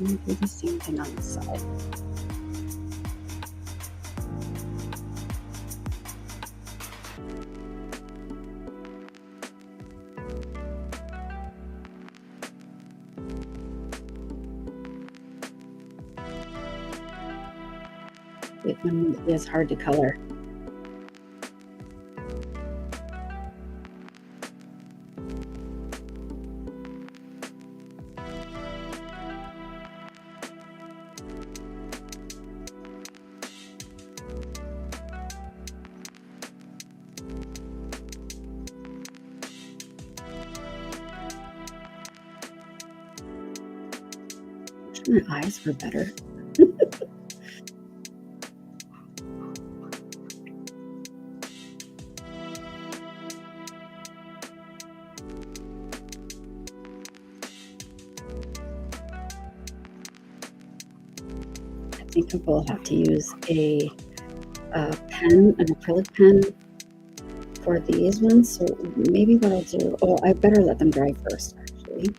I'm going to do the same thing on the side. It is hard to color. My eyes were better. I think I will have to use a pen, an acrylic pen for these ones. So maybe what I'll do, oh, I better let them dry first, actually.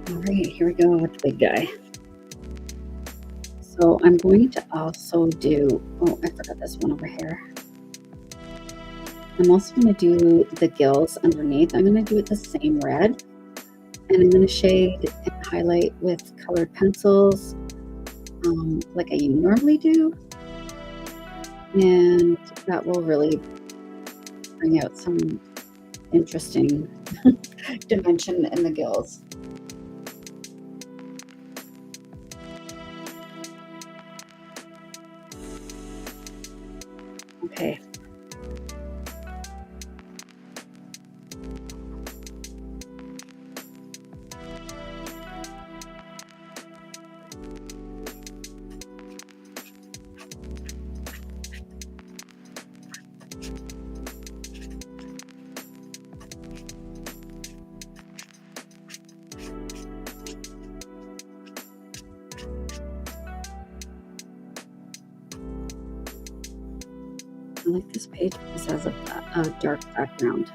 All right, here we go with the big guy. So I'm going to also do, oh, I forgot this one over here. I'm also going to do the gills underneath. I'm going to do it the same red, and I'm going to shade and highlight with colored pencils like I normally do, and that will really bring out some interesting dimension in the gills. Okay. I like this page because it has a dark background.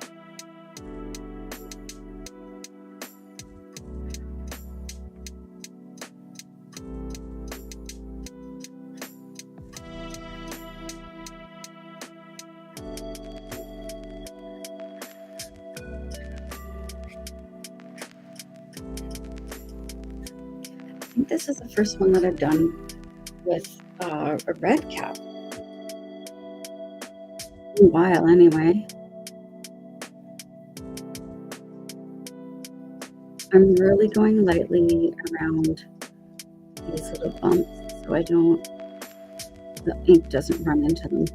I think this is the first one that I've done with a red cap. A while anyway. I'm really going lightly around these little bumps so the ink doesn't run into them.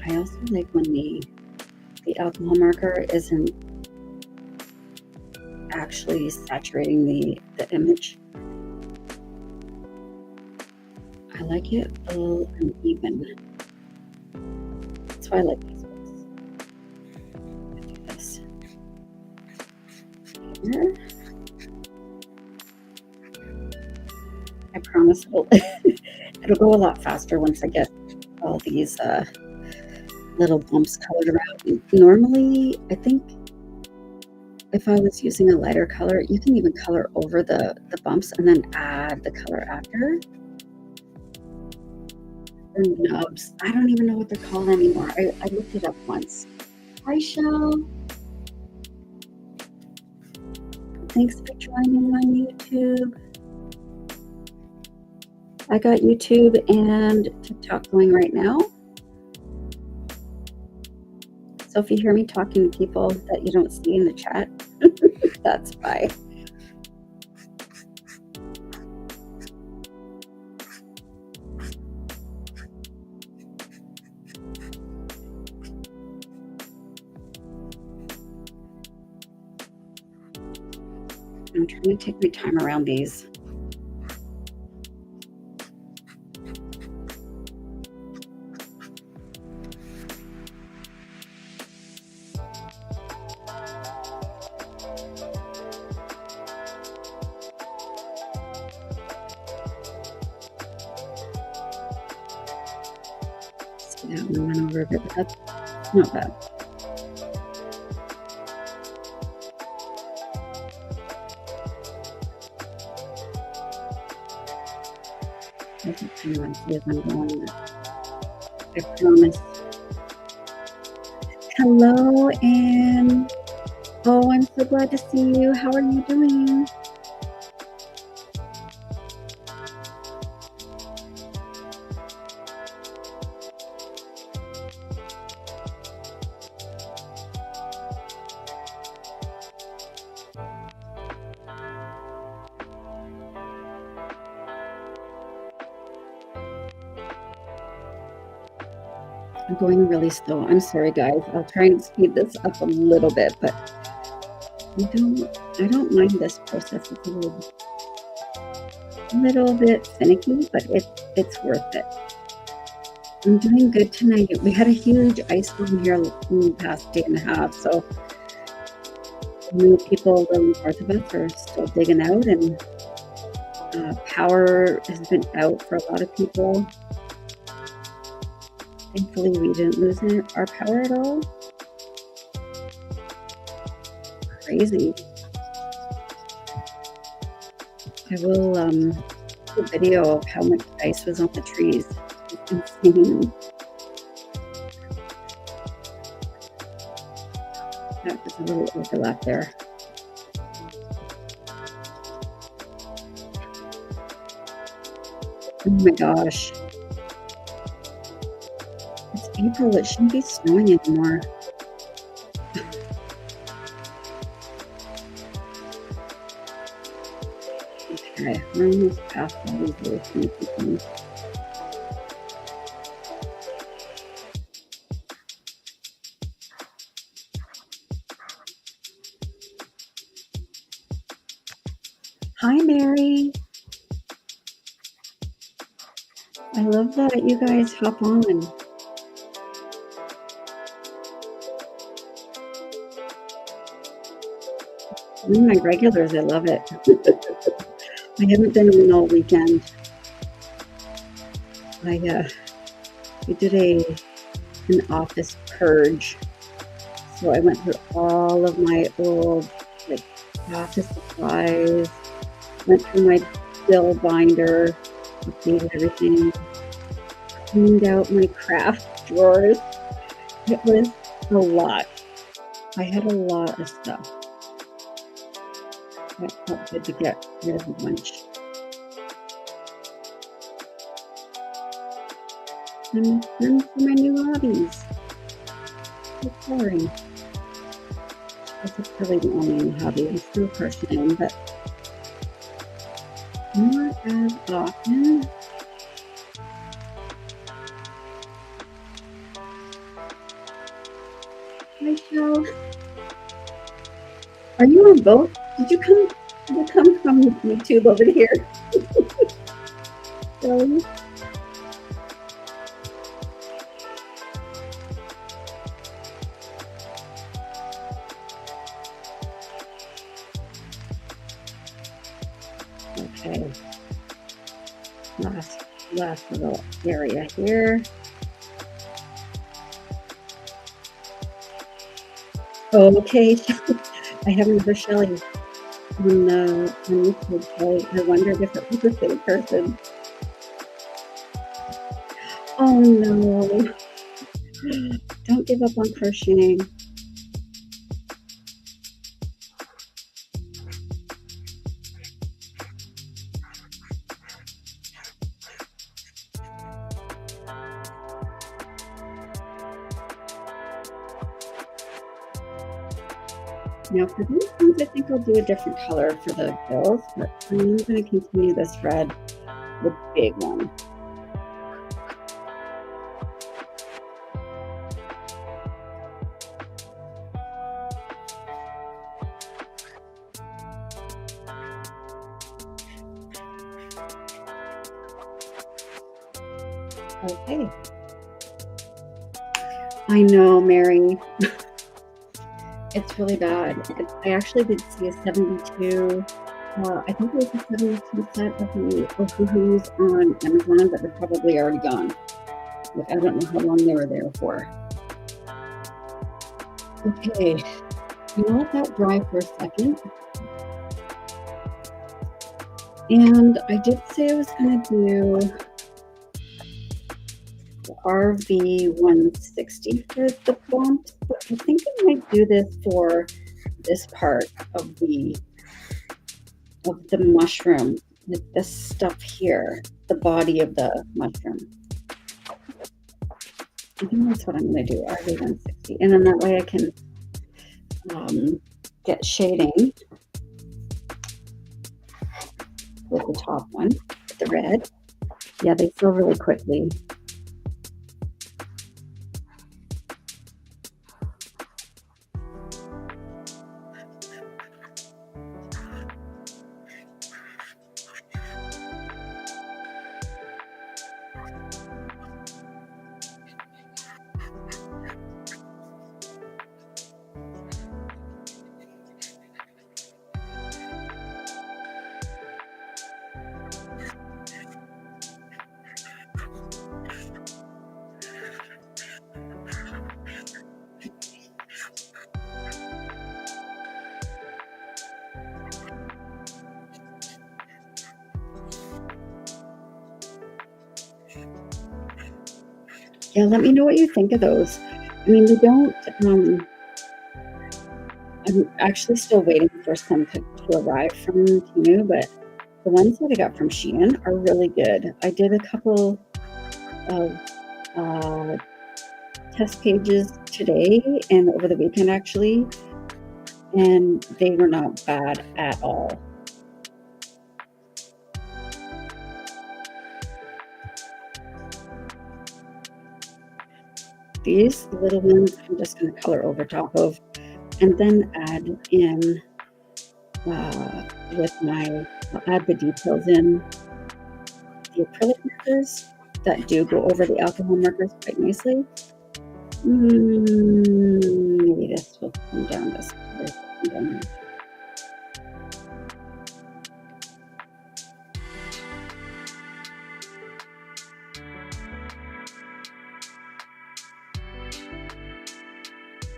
I also like when the alcohol marker isn't actually saturating the image. I like it full and even. That's why I like these books. I do this here. I promise it'll go a lot faster once I get all these little bumps colored around. Normally, I think if I was using a lighter color, you can even color over the bumps and then add the color after. Or nubs. I don't even know what they're called anymore. I looked it up once. Hi, Shell. Thanks for joining on YouTube. I got YouTube and TikTok going right now. So if you hear me talking to people that you don't see in the chat, that's why. I'm trying to take my time around these. See that one went over a bit, but that's not bad. I kind of want to see if I'm going. I promise. Hello, Anne. Oh, I'm so glad to see you. How are you doing? I'm going really slow. I'm sorry, guys. I'll try and speed this up a little bit, but I don't mind this process. It's a little bit finicky, but it's worth it. I'm doing good tonight. We had a huge ice storm here in the past day and a half, so many people north of us are still digging out, and power has been out for a lot of people. Thankfully, we didn't lose our power at all. Crazy. I will do a video of how much ice was on the trees. It's insane. That was a little overlap there. Oh my gosh. It's April. It shouldn't be snowing anymore. Okay, we're almost past all these little sneaky things. Hi, Mary. I love that you guys hop on. My regulars, I love it. I haven't been on all weekend. We did an office purge. So I went through all of my old office supplies, went through my bill binder, updated everything, cleaned out my craft drawers. It was a lot. I had a lot of stuff. That felt good to get rid of a bunch. And then for my new hobbies. Coloring. This is really the only hobby. I'm still crocheting, but not as often. Hi, Shell. Are you on both? Did you come from YouTube over here? Really? Okay. last little area here. Okay, I have another Shelly on YouTube, so I wondered if it was the same person. Oh no, don't give up on crocheting. Now for these ones, I think I'll do a different color for the bills, but I'm going to continue this red, the big one. Okay. I know, Mary. It's really bad. I actually did see a 72. I think it was a 72 set of the Ohuhus on Amazon, but they're probably already gone. Like, I don't know how long they were there for. Okay, I'm gonna let that dry for a second. And I did say I was gonna do the RV 160 for the bumps, but I think I might do this for this part of the mushroom, like this stuff here, the body of the mushroom. I think that's what I'm going to do, RV 160. And then that way I can get shading with the top one, with the red. Yeah, they fill really quickly. Yeah, let me know what you think of those. I mean, they don't, I'm actually still waiting for some to arrive from Temu, but the ones that I got from Shein are really good. I did a couple of test pages today and over the weekend actually, and they were not bad at all. These little ones I'm just going to color over top of and then add in with my, I'll add the details in the acrylic markers that do go over the alcohol markers quite nicely. Maybe this will come down this way.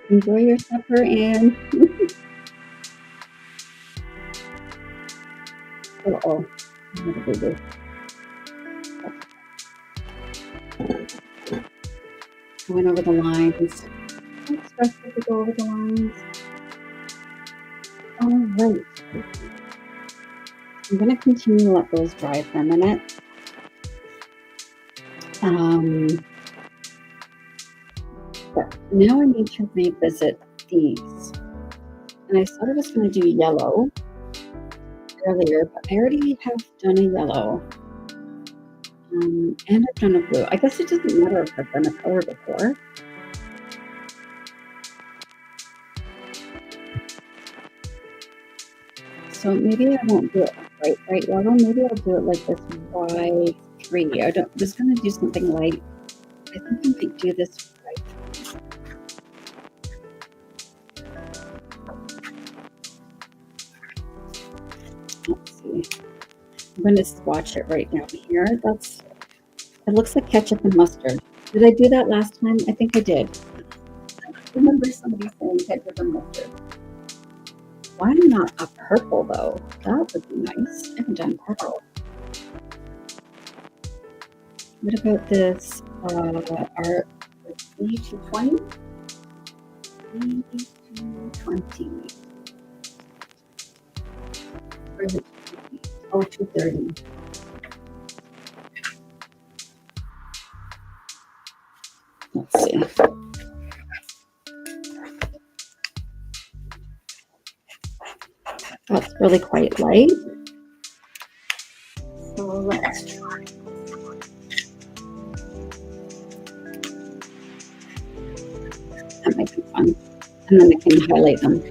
Enjoy your supper, Anne. Uh-oh. What did we do? I went over the lines. I'm expected to go over the lines. All right. I'm going to continue to let those dry for a minute. But now I need to revisit these. And I thought I was going to do yellow earlier, but I already have done a yellow. And I've done a blue. I guess it doesn't matter if I've done a color before. So maybe I won't do it bright yellow. Maybe I'll do it like this Y3. I was going to do something light. I think I might do this right. Let's see. I'm going to swatch it right down here. It looks like ketchup and mustard. Did I do that last time? I think I did. I remember somebody saying ketchup and mustard. Why not a purple though? That would be nice. I haven't done purple. What about this? Our B220? B220. Where is it? Oh, 230. Let's see. That's really quite light. So let's try. That might be fun. And then I can highlight them.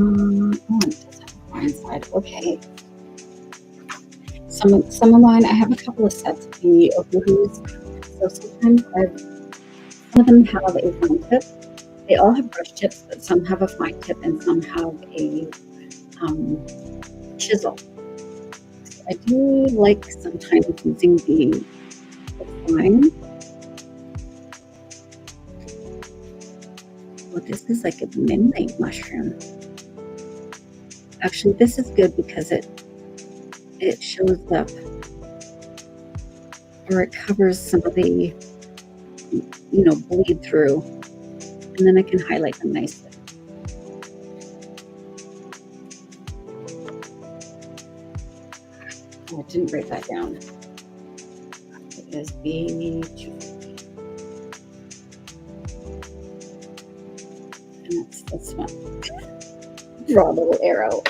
Oh, it does have a fine side. Okay. Some of mine, I have a couple of sets of the Ohuhus. So sometimes some of them have a fine tip. They all have brush tips, but some have a fine tip and some have a chisel. I do like sometimes using the fine. Well, this is like a midnight mushroom. Actually, this is good because it shows up, or it covers some of the, bleed through, and then I can highlight them nicely. Oh, I didn't write that down. It is B250. And that's this one. Draw a little arrow.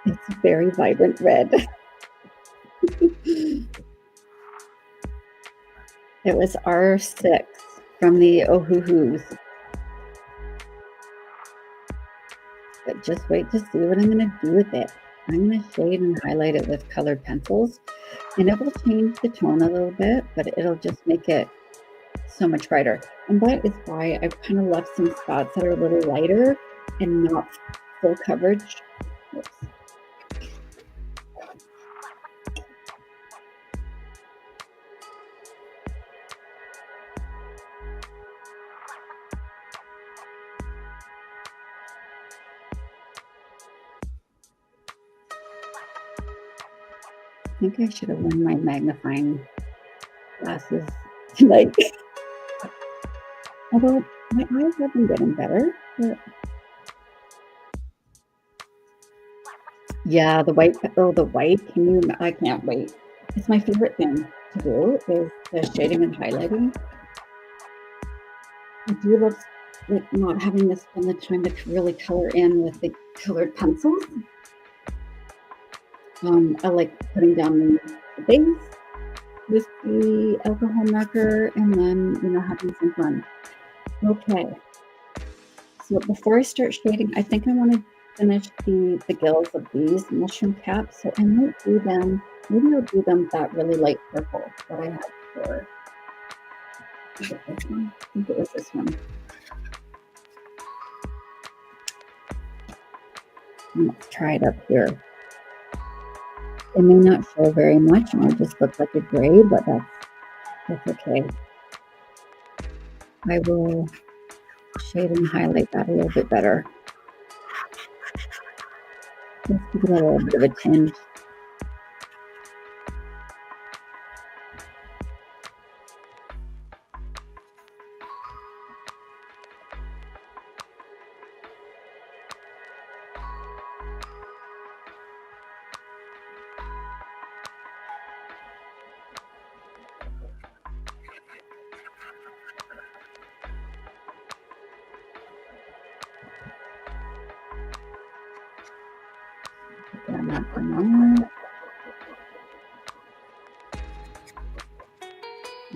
It's a very vibrant red. It was R6 from the Ohuhus. But just wait to see what I'm going to do with it. I'm going to shade and highlight it with colored pencils, and it will change the tone a little bit, but it'll just make it so much brighter. And that is why I've kind of left some spots that are a little lighter and not full coverage. Oops. think I should have worn my magnifying glasses tonight. Although my eyes have been getting better. But yeah, the white. Oh, the white. I can't wait. It's my favorite thing to do is the shading and highlighting. I do love like not having to spend the time to really color in with the colored pencils. I like putting down the base with the alcohol marker and then, having some fun. Okay. So before I start shading, I think I want to finish the gills of these mushroom caps. So I might do them, maybe I'll do them that really light purple that I had before. Is it this one? I think it was this one. Let's try it up here. It may not show very much, it might just look like a gray, but that's okay. I will shade and highlight that a little bit better. Let's give it a little bit of a tinge.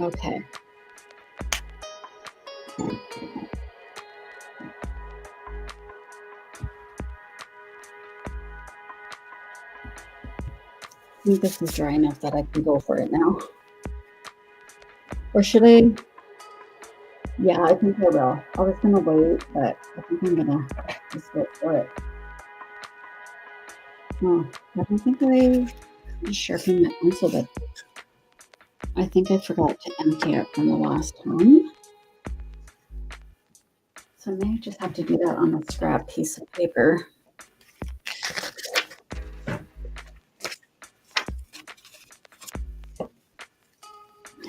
Okay. I think this is dry enough that I can go for it now. Or should I? Yeah, I think I will. I was going to wait, but I think I'm going to just go for it. Oh, I don't think I sharpened my pencil, but I think I forgot to empty it from the last time. So I may just have to do that on a scrap piece of paper.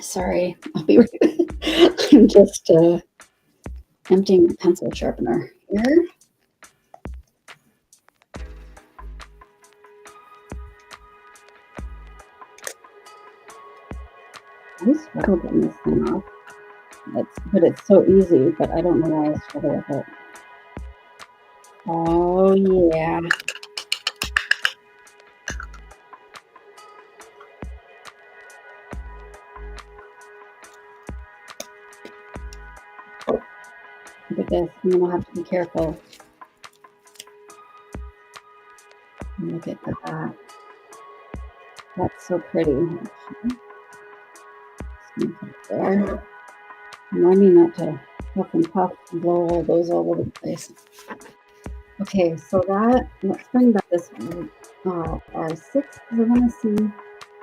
Sorry, I'll be right back. I'm just emptying the pencil sharpener here. I struggle getting this thing off. But it's so easy, but I don't know why I struggle with it. Oh, yeah. Look at this. I'm going to have to be careful. Look at that. That's so pretty. There. Remind me not to puff and puff and blow all those all over the place. Okay, so let's bring back this R6 because I want to see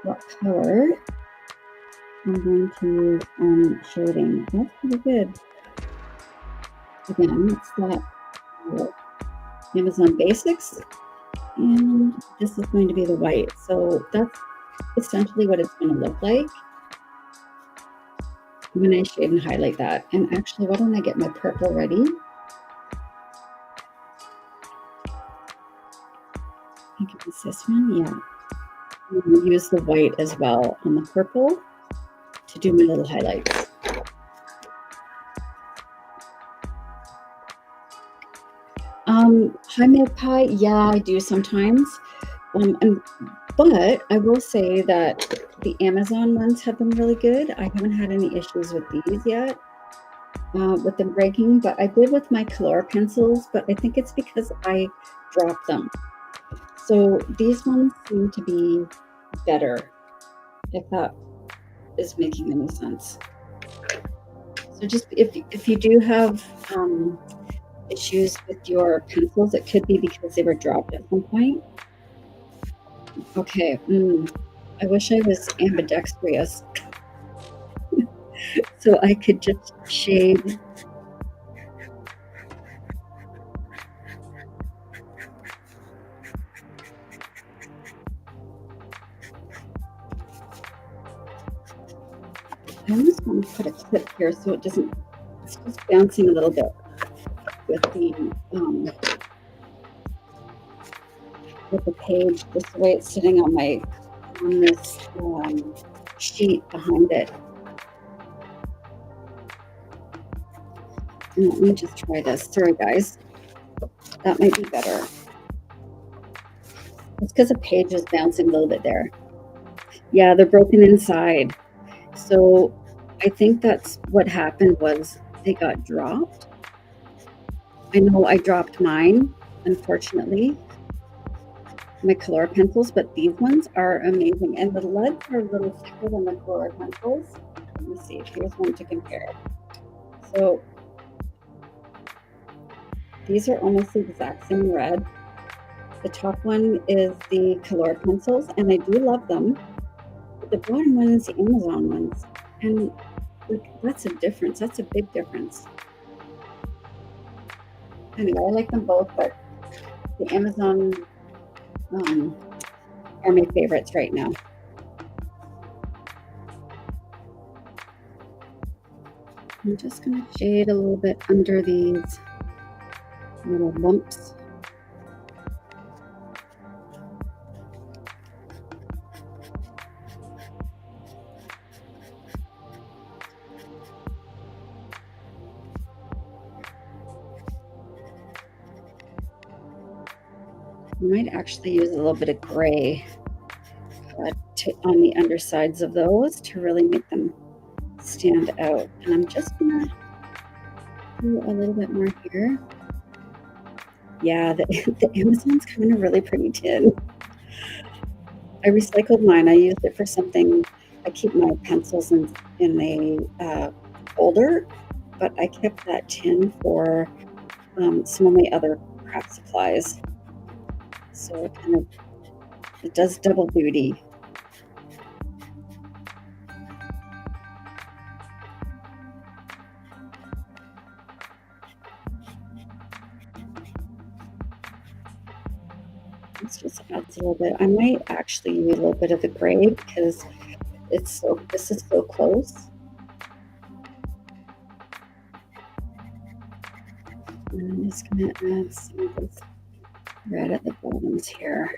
what color I'm going to use on shading. That's pretty good. Again, it's that Amazon Basics, and this is going to be the white. So that's essentially what it's going to look like when I shade and highlight that. And actually, why don't I get my purple ready? I think it was this one, yeah. I'm going to use the white as well on the purple to do my little highlights. High milk pie, yeah, I do sometimes. But I will say that the Amazon ones have been really good. I haven't had any issues with these yet, with them breaking, but I did with my color pencils, but I think it's because I dropped them. So these ones seem to be better, if that is making any sense. So just if you do have issues with your pencils, it could be because they were dropped at some point. Okay, I wish I was ambidextrous so I could just shade. I almost want to put a clip here so it doesn't, it's just bouncing a little bit with the page, just the way it's sitting on this sheet behind it. And let me just try this. Sorry, guys. That might be better. It's because the page is bouncing a little bit there. Yeah, they're broken inside. So I think that's what happened was they got dropped. I know I dropped mine, unfortunately, my color pencils, but these ones are amazing. And the leads are a little thicker than the color pencils. Let me see. Here's one to compare. So these are almost the exact same red. The top one is the color pencils, and I do love them. But the bottom one is the Amazon ones. And like, that's a difference. That's a big difference. Anyway, I like them both, but the Amazon are my favorites right now. I'm just going to shade a little bit under these little bumps. I might actually use a little bit of gray on the undersides of those to really make them stand out. And I'm just going to do a little bit more here. Yeah, the Amazon's coming in a really pretty tin. I recycled mine. I used it for something. I keep my pencils in a holder, but I kept that tin for some of my other craft supplies. So it does double duty. This just adds a little bit. I might actually use a little bit of the gray because this is so close. And I'm just going to add some of this red at the bottoms here.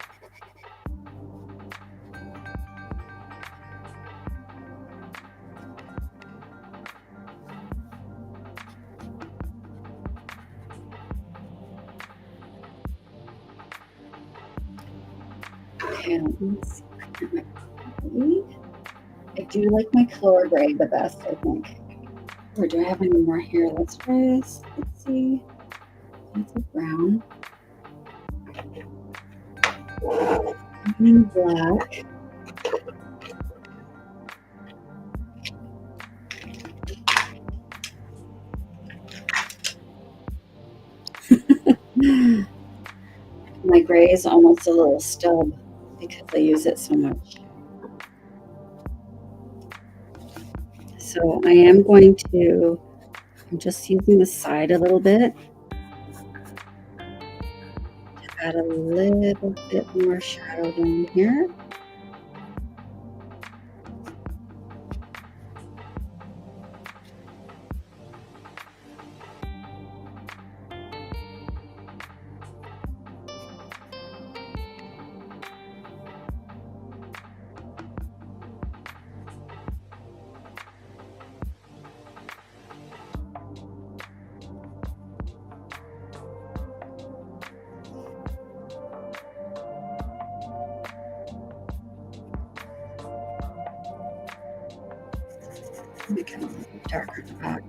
Okay, let's see. I do like my color gray the best, I think. Or do I have any more here? Let's try this. Let's see. That's a brown. And black. My gray is almost a little stub because I use it so much. So I am going to, I'm just using the side a little bit to add a little bit more shadow down here. Make it a little darker in the back.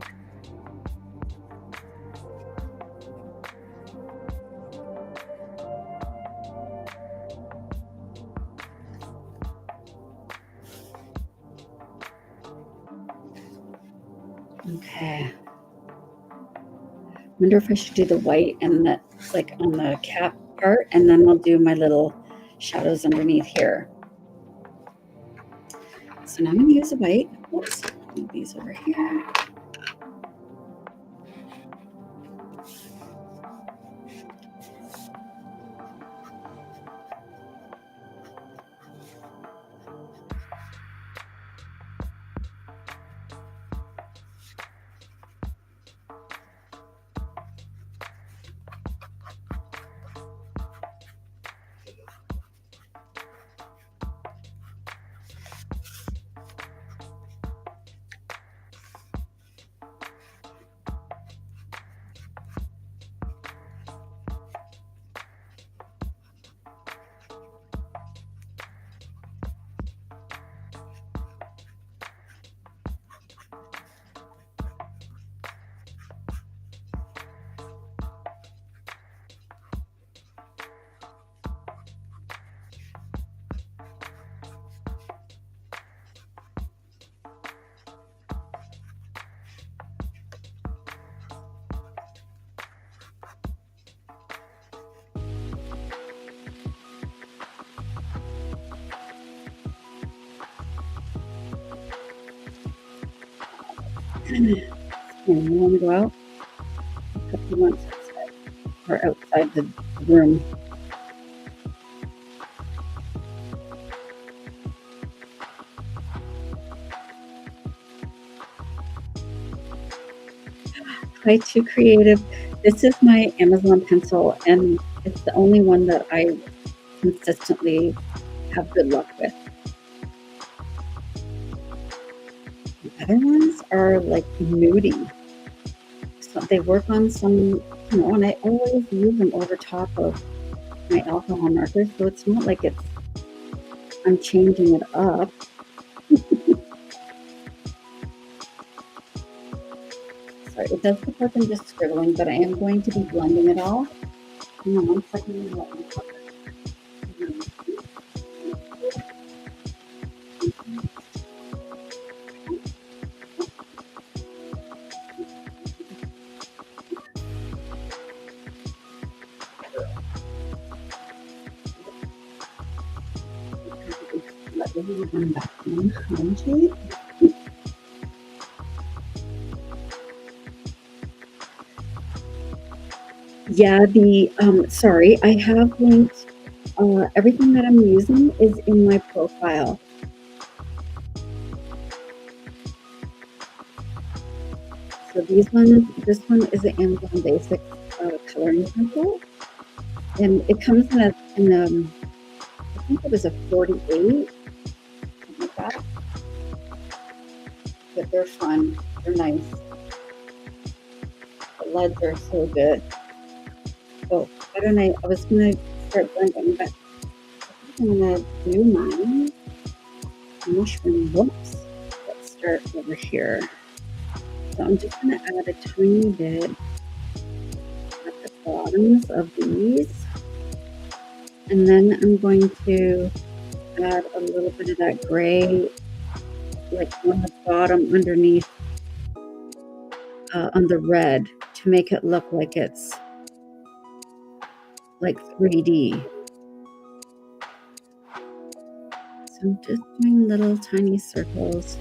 Okay. Wonder if I should do the white and the like on the cap part, and then I'll do my little shadows underneath here. So now I'm going to use a white. Oops, move these over here. You want to go out? Puppy wants outside, or outside the room. Hi, Too Creative. This is my Amazon pencil, and it's the only one that I consistently have good luck with. The other ones are like moody. So they work on some, and I always use them over top of my alcohol markers, so it's not like I'm changing it up. Sorry, it does look like I'm just scribbling, but I am going to be blending it all. Hang on 1 second. Let everyone back in. Yeah, sorry, I have linked, everything that I'm using is in my profile. So this one is an Amazon Basics coloring pencil, and it comes in I think it was a 48, something like that. But they're fun, they're nice. The leads are so good. Oh, I don't know, I was gonna start blending, but I think I'm gonna do mine mushroom. Whoops. Let's start over here. So I'm just gonna add a tiny bit at the bottoms of these. And then I'm going to add a little bit of that gray, like on the bottom underneath, on the red, to make it look like it's like 3D. So I'm just doing little tiny circles.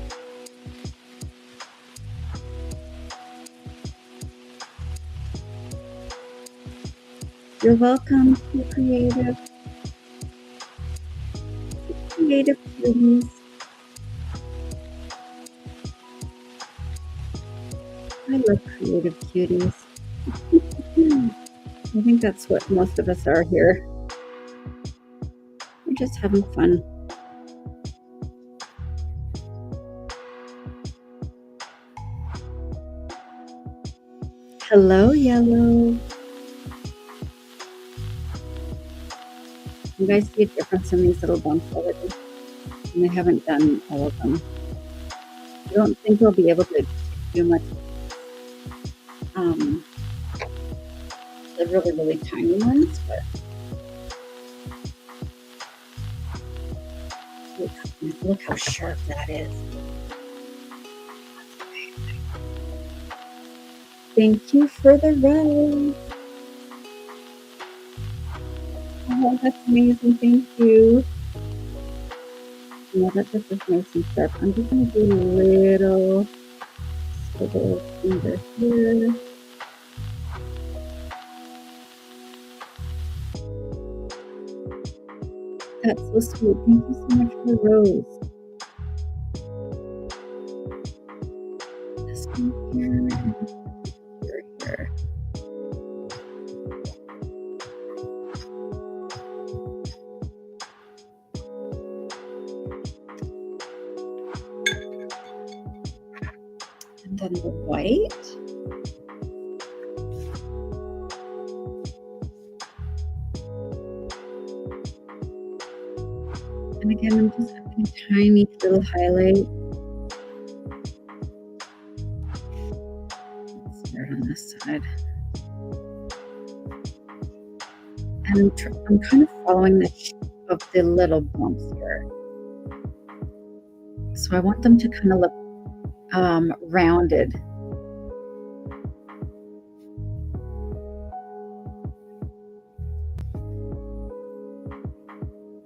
You're welcome, Too Creative. Creative cuties. I love creative cuties. I think that's what most of us are here. We're just having fun. Hello, Yellow. You guys see a difference in these little bumps already? And I haven't done all of them. I don't think we'll be able to do much. The really, really tiny ones, but look how sharp that is. Thank you for the rose. Oh, that's amazing. Thank you. Yeah, that just is nice and sharp. I'm just going to do little squiggles under here. That's so sweet. Thank you so much for the rose. This one here and here. And then the white. And again, I'm just having a tiny little highlight. Let's start on this side. And I'm kind of following the shape of the little bumps here. So I want them to kind of look rounded.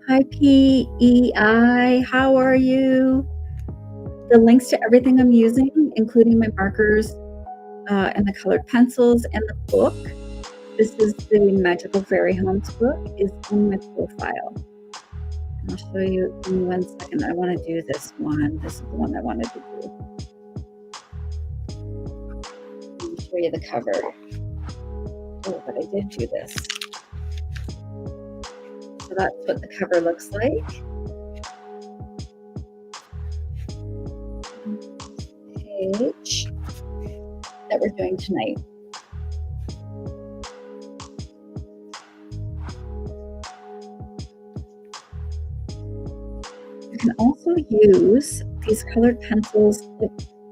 Hi, PEI. How are you? the links to everything I'm using, including my markers and the colored pencils and the book. This is the Magical Fairy Homes book, is in my profile. And I'll show you in 1 second. I want to do this one. This is the one I wanted to do. Let me show you the cover. Oh, but I did do this. So that's what the cover looks like. Page that we're doing tonight. You can also use these colored pencils.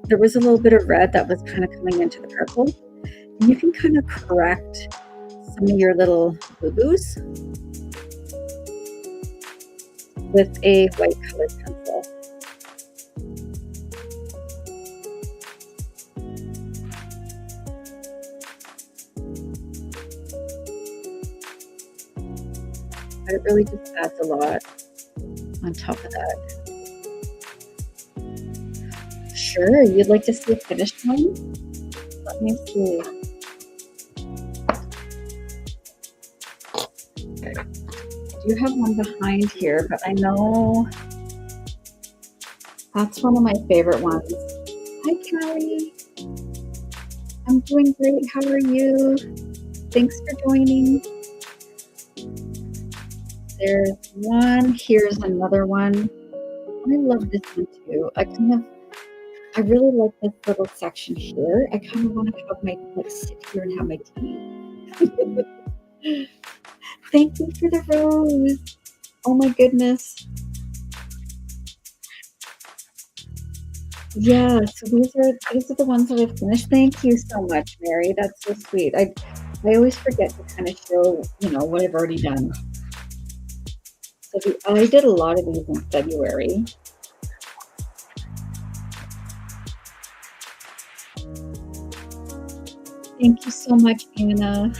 There was a little bit of red that was kind of coming into the purple, and you can kind of correct some of your little boo-boos with a white colored pencil. But it really just adds a lot on top of that. Sure, you'd like to see a finished one? Let me see. I do have one behind here, but I know that's one of my favorite ones. Hi, Callie. I'm doing great. How are you? Thanks for joining. There's one. Here's another one. I love this one too. I really like this little section here. I kind of want to have my sit here and have my tea. Thank you for the rose. Oh my goodness. Yeah, so these are the ones that I've finished. Thank you so much, Mary. That's so sweet. I always forget to kind of show, what I've already done. So I did a lot of these in February. Thank you so much, Anna.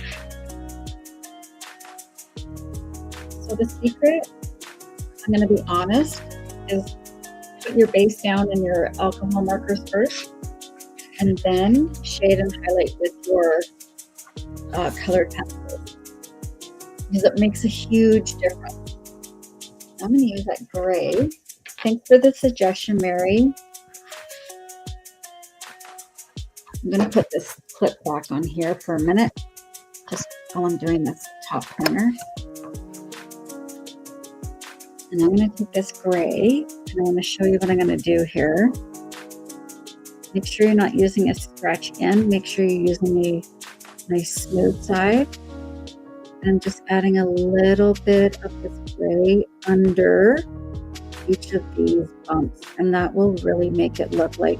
So the secret, I'm going to be honest, is put your base down in your alcohol markers first, and then shade and highlight with your colored pencils, because it makes a huge difference. I'm going to use that gray. Thanks for the suggestion, Mary. I'm going to put this clip back on here for a minute, just while I'm doing this top corner. And I'm going to take this gray, and I want to show you what I'm going to do here. Make sure you're not using a stretch end. Make sure you're using a nice smooth side. And just adding a little bit of this gray under each of these bumps. And that will really make it look like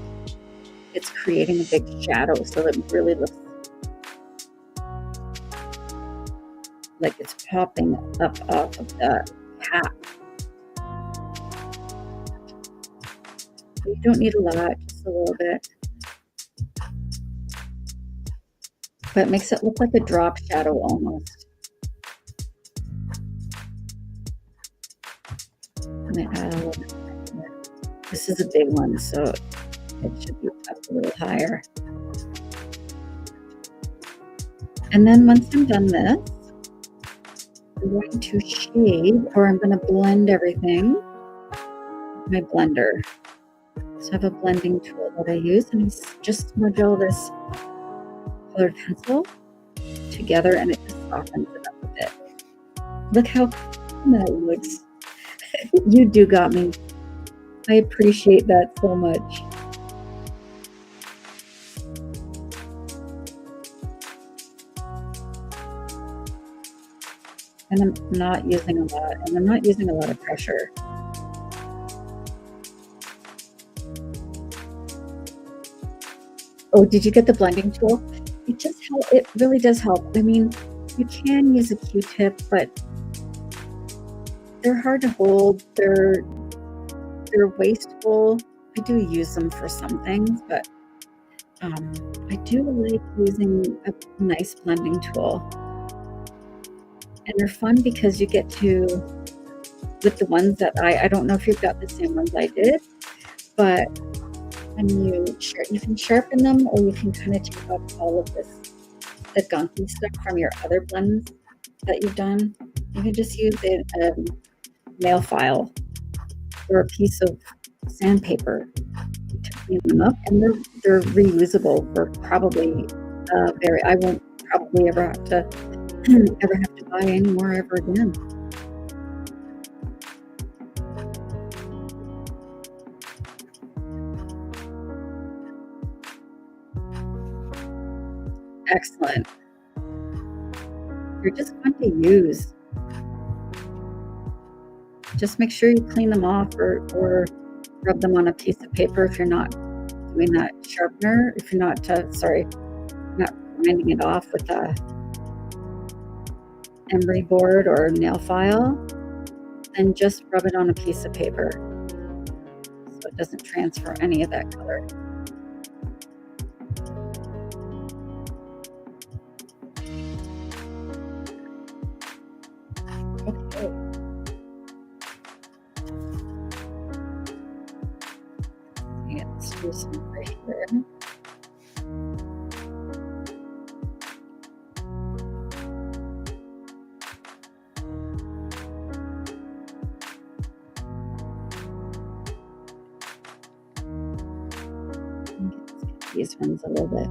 it's creating a big shadow, so it really looks like it's popping up off of the cap. You don't need a lot, just a little bit. But it makes it look like a drop shadow almost. I'm going to add a little bit more. This is a big one, so it should be up a little higher. And then once I'm done this, I'm going to shade, or I'm going to blend everything with my blender. So I have a blending tool that I use, and I just smudge all this colored pencil together, and it just softens it up a bit. Look how cool that looks. You do got me. I appreciate that so much. And I'm not using a lot, and I'm not using a lot of pressure. Oh, did you get the blending tool? It just helps. It really does help. I mean, you can use a Q-tip, but they're hard to hold. They're wasteful. I do use them for some things, but I do like using a nice blending tool. And they're fun because you get to, with the ones that I don't know if you've got the same ones I did, but when you can sharpen them, or you can kind of take off all of this, the gunky stuff from your other blends that you've done. You can just use a nail file or a piece of sandpaper to clean them up, and they're reusable for probably I won't probably ever have to buy any more ever again. Excellent. You're just fun to use. Just make sure you clean them off, or rub them on a piece of paper if you're not doing that sharpener. If you're not, not grinding it off with a emery board or nail file, and just rub it on a piece of paper so it doesn't transfer any of that color. Okay. Let's do some right here. These ones a little bit.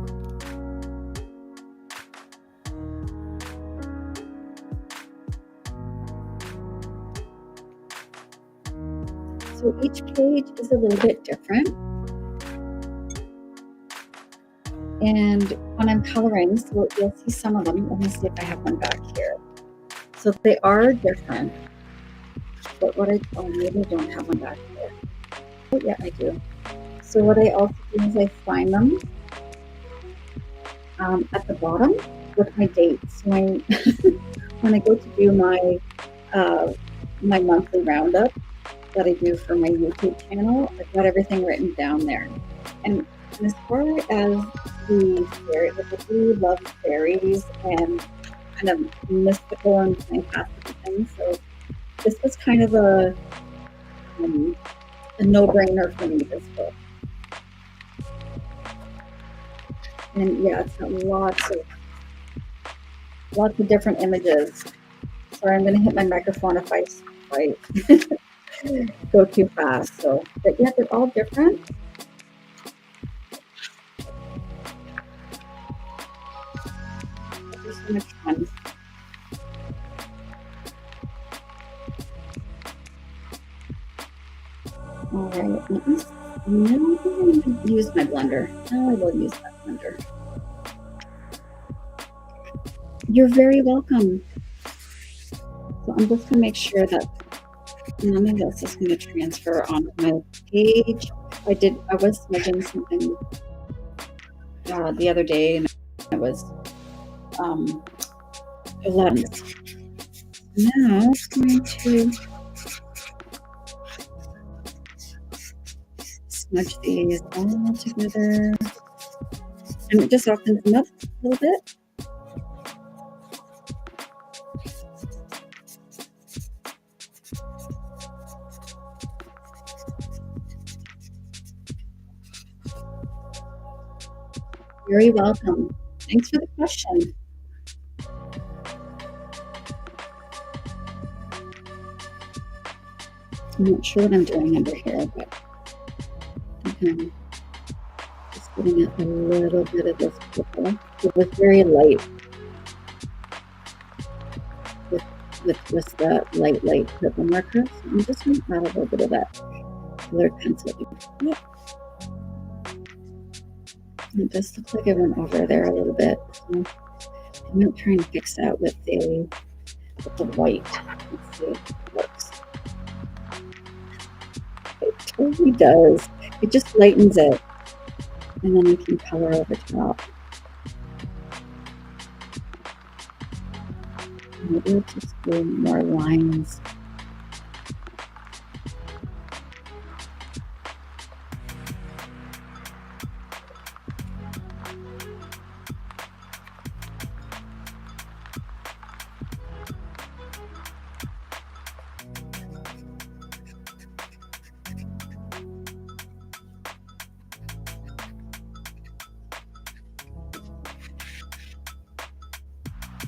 So each page is a little bit different. And when I'm coloring, so you'll see some of them. Let me see if I have one back here. So they are different. But maybe I don't have one back here. Oh, yeah, I do. So what I also do is I find them at the bottom with my dates. When I go to do my monthly roundup that I do for my YouTube channel, I've got everything written down there. And as far as the fairy, I do love fairies and kind of mystical and fantastical things. So this was kind of a no-brainer for me, this book. And yeah, it's got lots of different images. Sorry, I'm going to hit my microphone if I go too fast. So, but yeah, they're all different. They're so much fun. All right, now I'm going to use my blender. Now I will use that blender. You're very welcome. So I'm just going to make sure that none of this is going to transfer onto my page. I was smudging something the other day, and it was a lens. Now I'm going to smudge these all together, and it just softens them up a little bit. Very welcome. Thanks for the question. I'm not sure what I'm doing under here, but I think I'm just giving it a little bit of this purple. It was very light with just the light purple marker. So I'm just going to add a little bit of that colored pencil. Yep. It just looks like it went over there a little bit. So I'm not trying to fix that with the white. Let's see if it works. It totally does. It just lightens it. And then we can color over top. Maybe we'll just do more lines.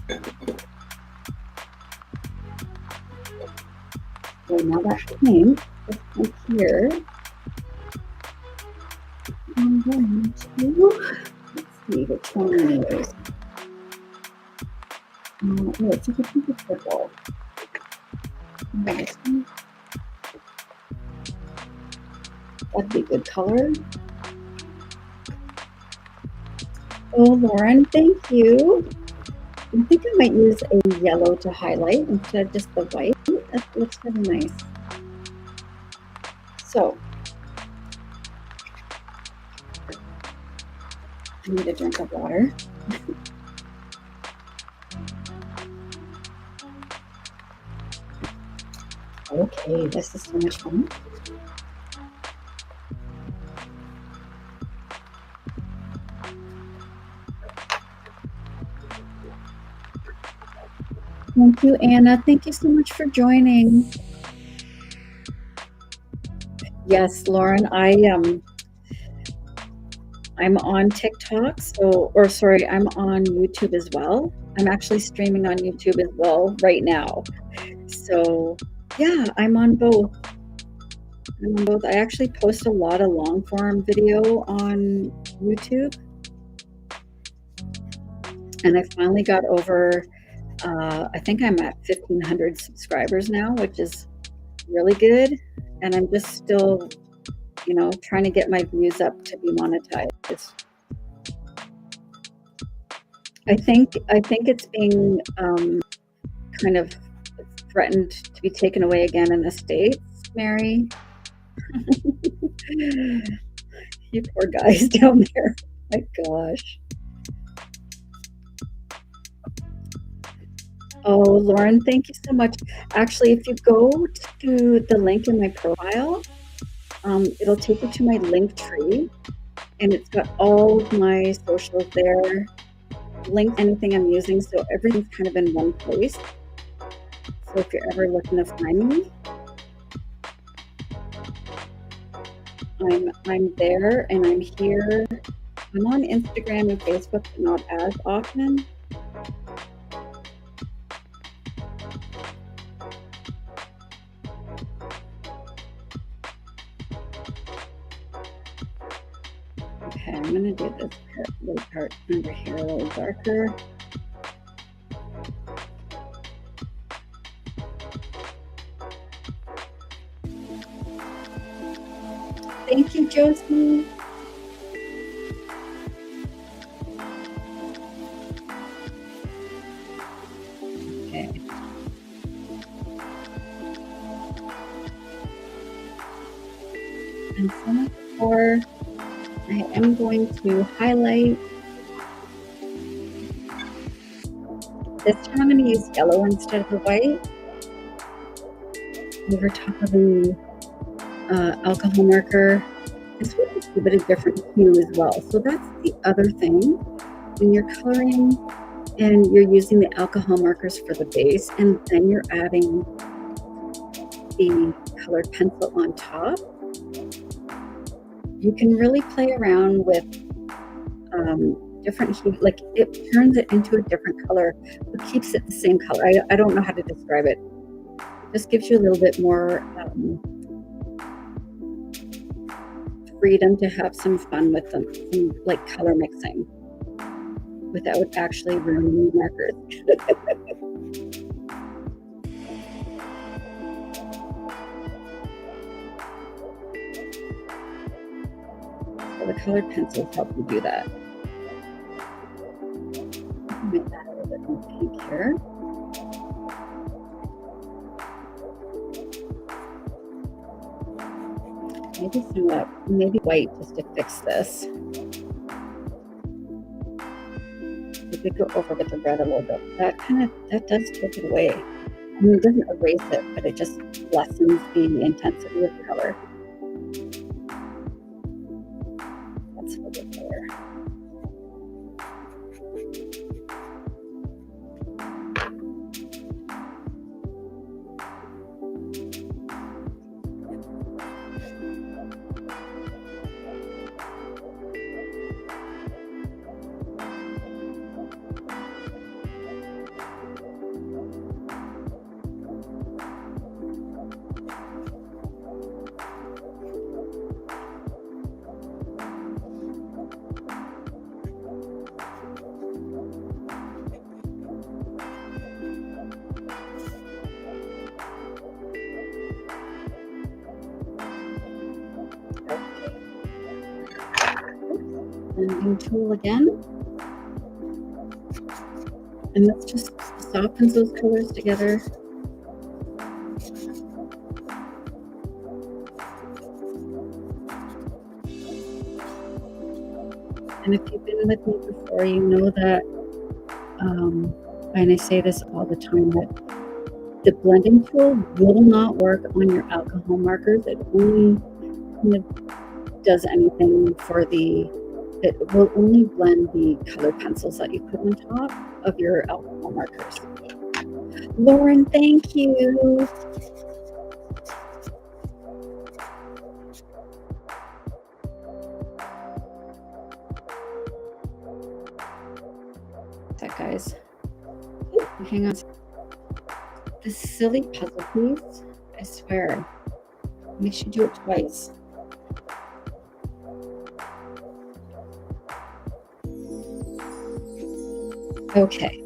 So now that pink is up here. I'm going to, let's see which one I use. Oh, it's like a pinky purple. This one. That'd be a good color. Oh, Lauren, thank you. I think I might use a yellow to highlight instead of just the white. That looks really nice. So, I need a drink of water. Okay, this is so much fun. Thank you, Anna. Thank you so much for joining. Yes, Lauren, I'm on TikTok, I'm on YouTube as well. I'm actually streaming on YouTube as well right now. So yeah, I'm on both. I actually post a lot of long form video on YouTube. And I finally got over, I think I'm at 1,500 subscribers now, which is really good. And I'm just still, you know, trying to get my views up to be monetized. I think it's being kind of threatened to be taken away again in the States, Mary. You poor guys down there. My gosh. Oh, Lauren, thank you so much. Actually, if you go to the link in my profile, it'll take you to my link tree, and it's got all of my socials there, link anything I'm using, so everything's kind of in one place. So if you're ever looking to find me, I'm there and I'm here. I'm on Instagram and Facebook, but not as often. Okay, I'm gonna do this little part under here a little darker. Thank you, Josie. Okay. And so much before, I am going to highlight. This time I'm going to use yellow instead of the white over top of the alcohol marker. This would give it a different hue as well. So that's the other thing. When you're coloring and you're using the alcohol markers for the base, and then you're adding the colored pencil on top, you can really play around with different hue. Like, it turns it into a different color, but keeps it the same color. I don't know how to describe it. Just gives you a little bit more freedom to have some fun with them, some like color mixing without actually ruining the markers. So the colored pencils help you do that. Make that a little bit more pink here. Maybe white just to fix this. We could go over with the red a little bit. That does take it away. I mean, it doesn't erase it, but it just lessens the intensity of the color. That's a little bit better. blending tool again. And this just softens those colors together. And if you've been with me before, you know that, and I say this all the time, that the blending tool will not work on your alcohol markers. It only kind of does anything for it will only blend the colored pencils that you put on top of your alcohol markers. Lauren, thank you. That guys, hang on. This silly puzzle piece, I swear, makes you do it twice. Okay,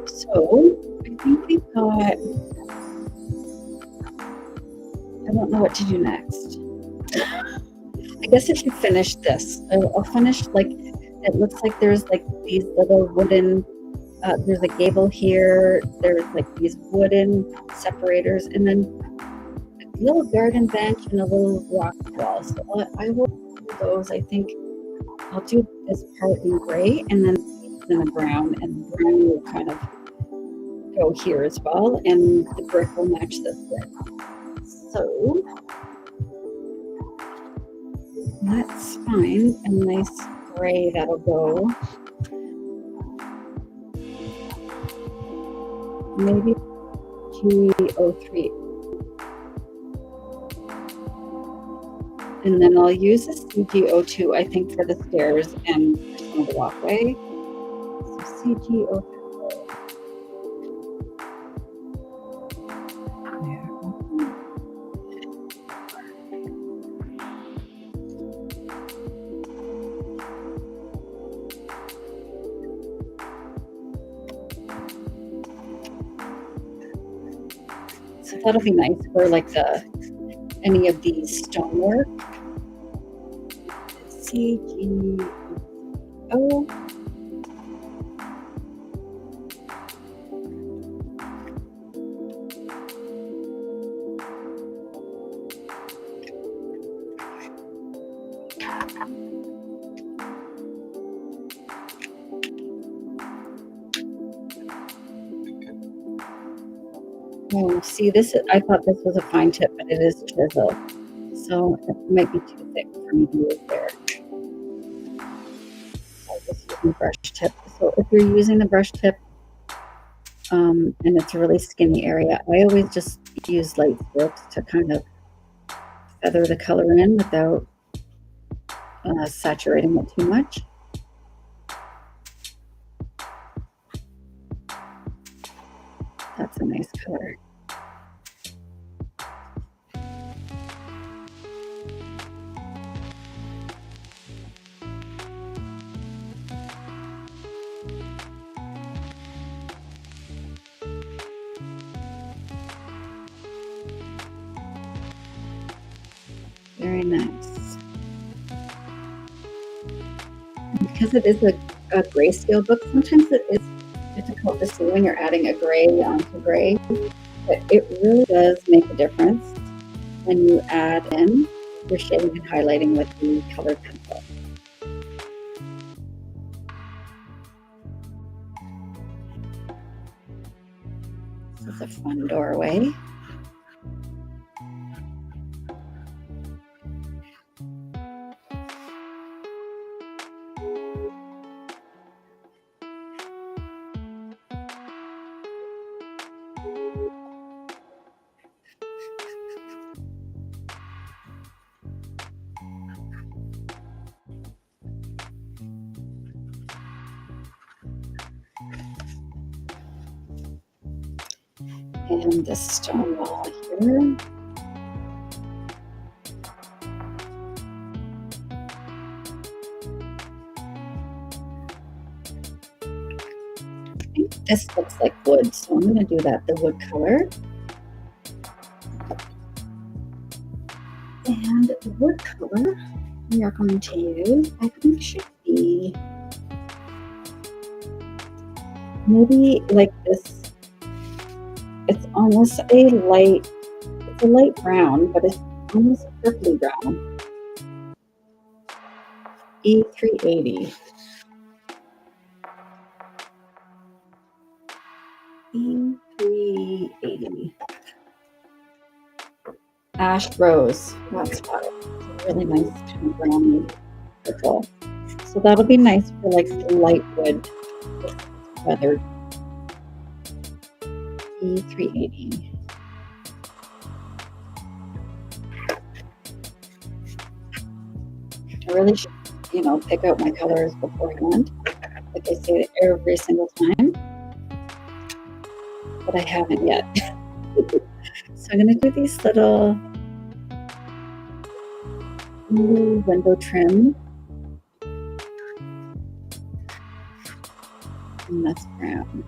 so I think we've got, I don't know what to do next. I guess I should finish this. I'll finish, like, it looks like there's like these little wooden, there's a gable here, there's like these wooden separators, and then a little garden bench and a little rock wall. So I will do those. I think I'll do this part in gray and then in the brown, and the brown will kind of go here as well, and the brick will match this brick. So let's find a nice gray that'll go. Maybe G03. And then I'll use this CG02, I think, for the stairs and some of the walkway. So CG03. So that'll be nice for like any of these stonework. CG. Oh. Oh, see, this, I thought this was a fine tip, but it is chisel. So it might be too thick for me to use there. I'll just use the brush tip. So if you're using the brush tip and it's a really skinny area, I always just use light strokes to kind of feather the color in without saturating it too much. That's a nice color. Very nice. Because it is a grayscale book, sometimes it is difficult to see when you're adding a gray onto gray, but it really does make a difference when you add in your shading and highlighting with the colored pencil. This is a fun doorway. And the stone wall here. I think this looks like wood, so I'm going to do that, the wood color. And the wood color, we are going to use, I think should be maybe like this. It's almost a light, it's a light brown, but it's almost purpley brown. E380. E380. Ash Rose. That's why. It's a really nice kind of browny purple. So that'll be nice for like the light wood weathered. E380. I really should, pick out my colors beforehand, like I say every single time, but I haven't yet. So I'm going to do these little window trim. And that's brown.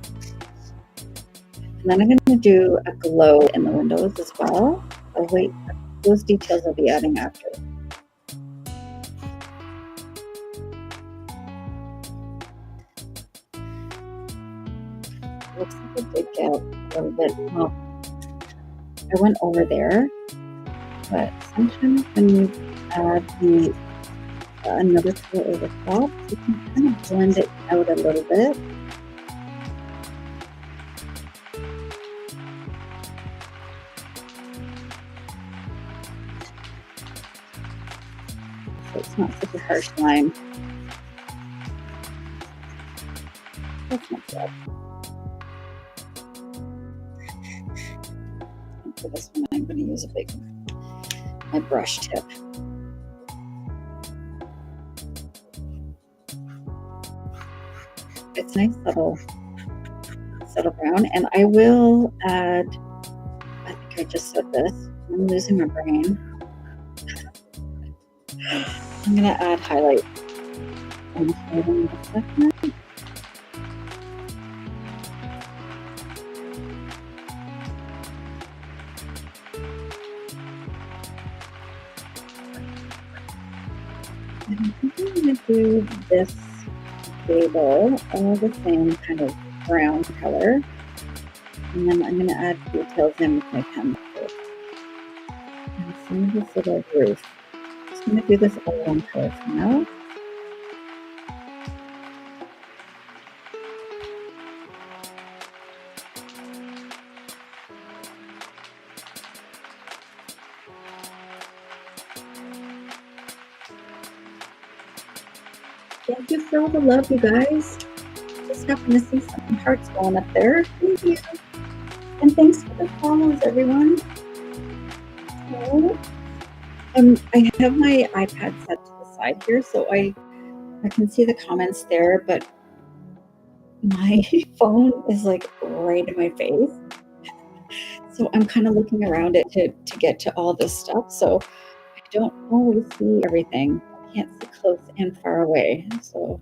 And then I'm going to do a glow in the windows as well. Oh wait, those details I'll be adding after. Looks like I did get a little bit, well, I went over there, but sometimes when you add another color over top, you can kind of blend it out a little bit. So it's not such a harsh line. That's not bad. And for this one, I'm going to use my brush tip. It's nice subtle brown, and I will add, I think I just said this, I'm losing my brain. I'm going to add highlight. In a second. And I think I'm going to do this gable all the same kind of brown color, and then I'm going to add details in with my pencil. And some of this little roof. I'm just going to do this all one color for now. Thank you for all the love, you guys. Just happen to see some hearts going up there. Thank you. And thanks for the follows, everyone. So, I have my iPad set to the side here, so I can see the comments there, but my phone is like right in my face. So I'm kind of looking around it to get to all this stuff. So I don't always see everything. I can't see close and far away. So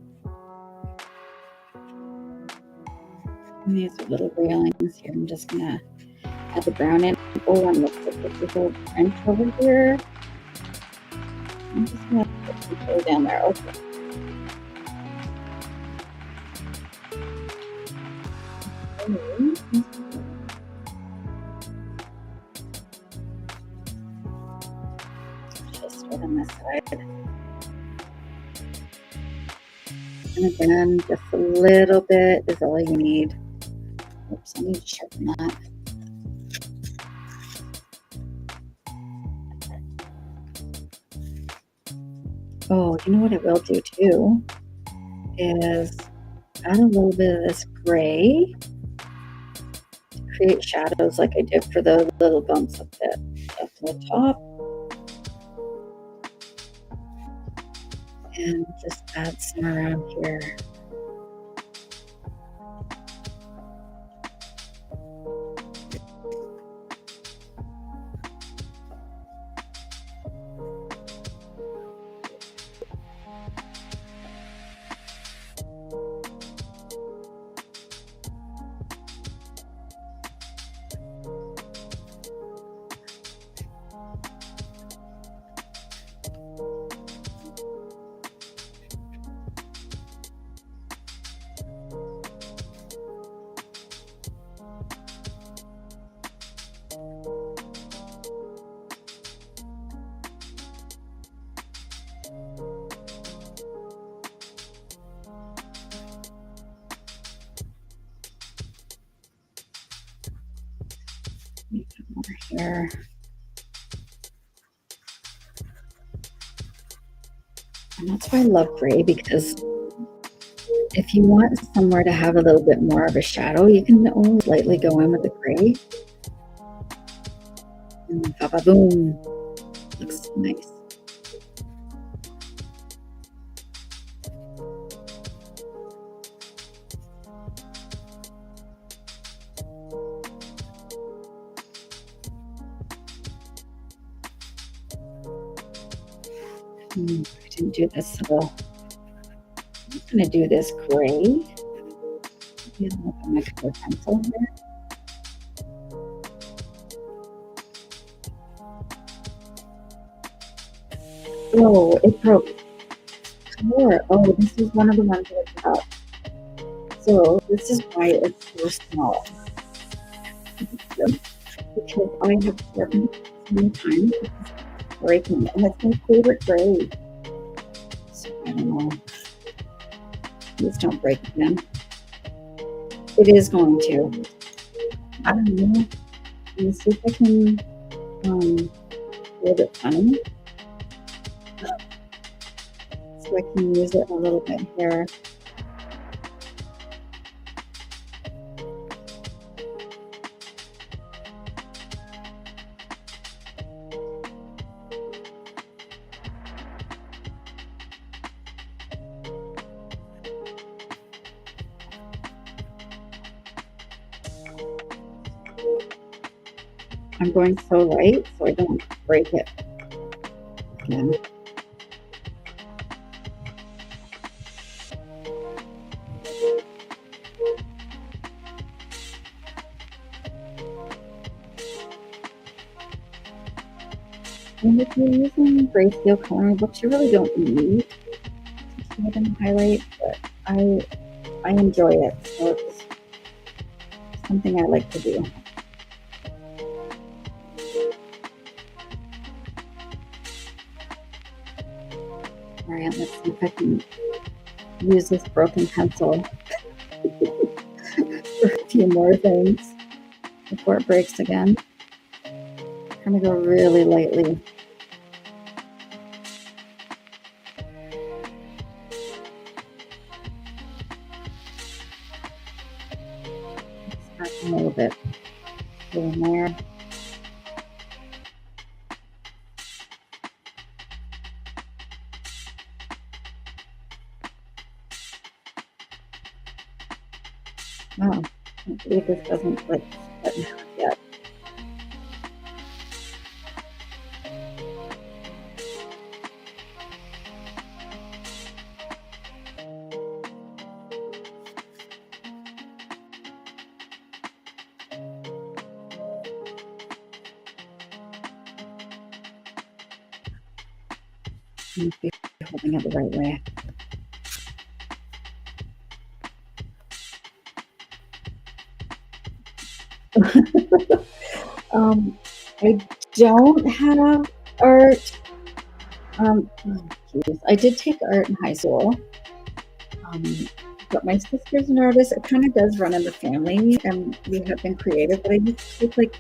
these are little railings here. I'm just gonna add the brown in. Oh, and looks like this little French over here. I'm just gonna put some color down there. Okay. Just right on this side. And again, just a little bit is all you need. Oops, I need to sharpen that. Oh, you know what I will do too is add a little bit of this gray to create shadows like I did for the little bumps up the top. And just add some around here. Over here. And that's why I love gray, because if you want somewhere to have a little bit more of a shadow, you can only lightly go in with the gray. And ba-ba-boom. Looks nice. I didn't do this, so I'm just going to do this gray. Maybe I'll look at my color pencil here. Oh, it broke. Color. Oh, this is one of the ones that I got. So this is why it's so small. Because I have sharpened it so many times, it's breaking, and it's my favorite gray. So I don't know. Please don't break again. It is going to. I don't know. Let me see if I can hold it funny. So I can use it a little bit here. I'm going so light so I don't break it again. And if you're using grayscale coloring books, you really don't need to shade and highlight, but I enjoy it, so it's something I like to do. All right, let's see if I can use this broken pencil for a few more things before it breaks again. I'm gonna go really lightly. Start a little bit here and there. Wow, I can't believe this doesn't like split in half yet. I must be holding it the right way. I don't have art. I did take art in high school, but my sister's an artist. It kind of does run in the family, and we have been creative. But I used to take, like,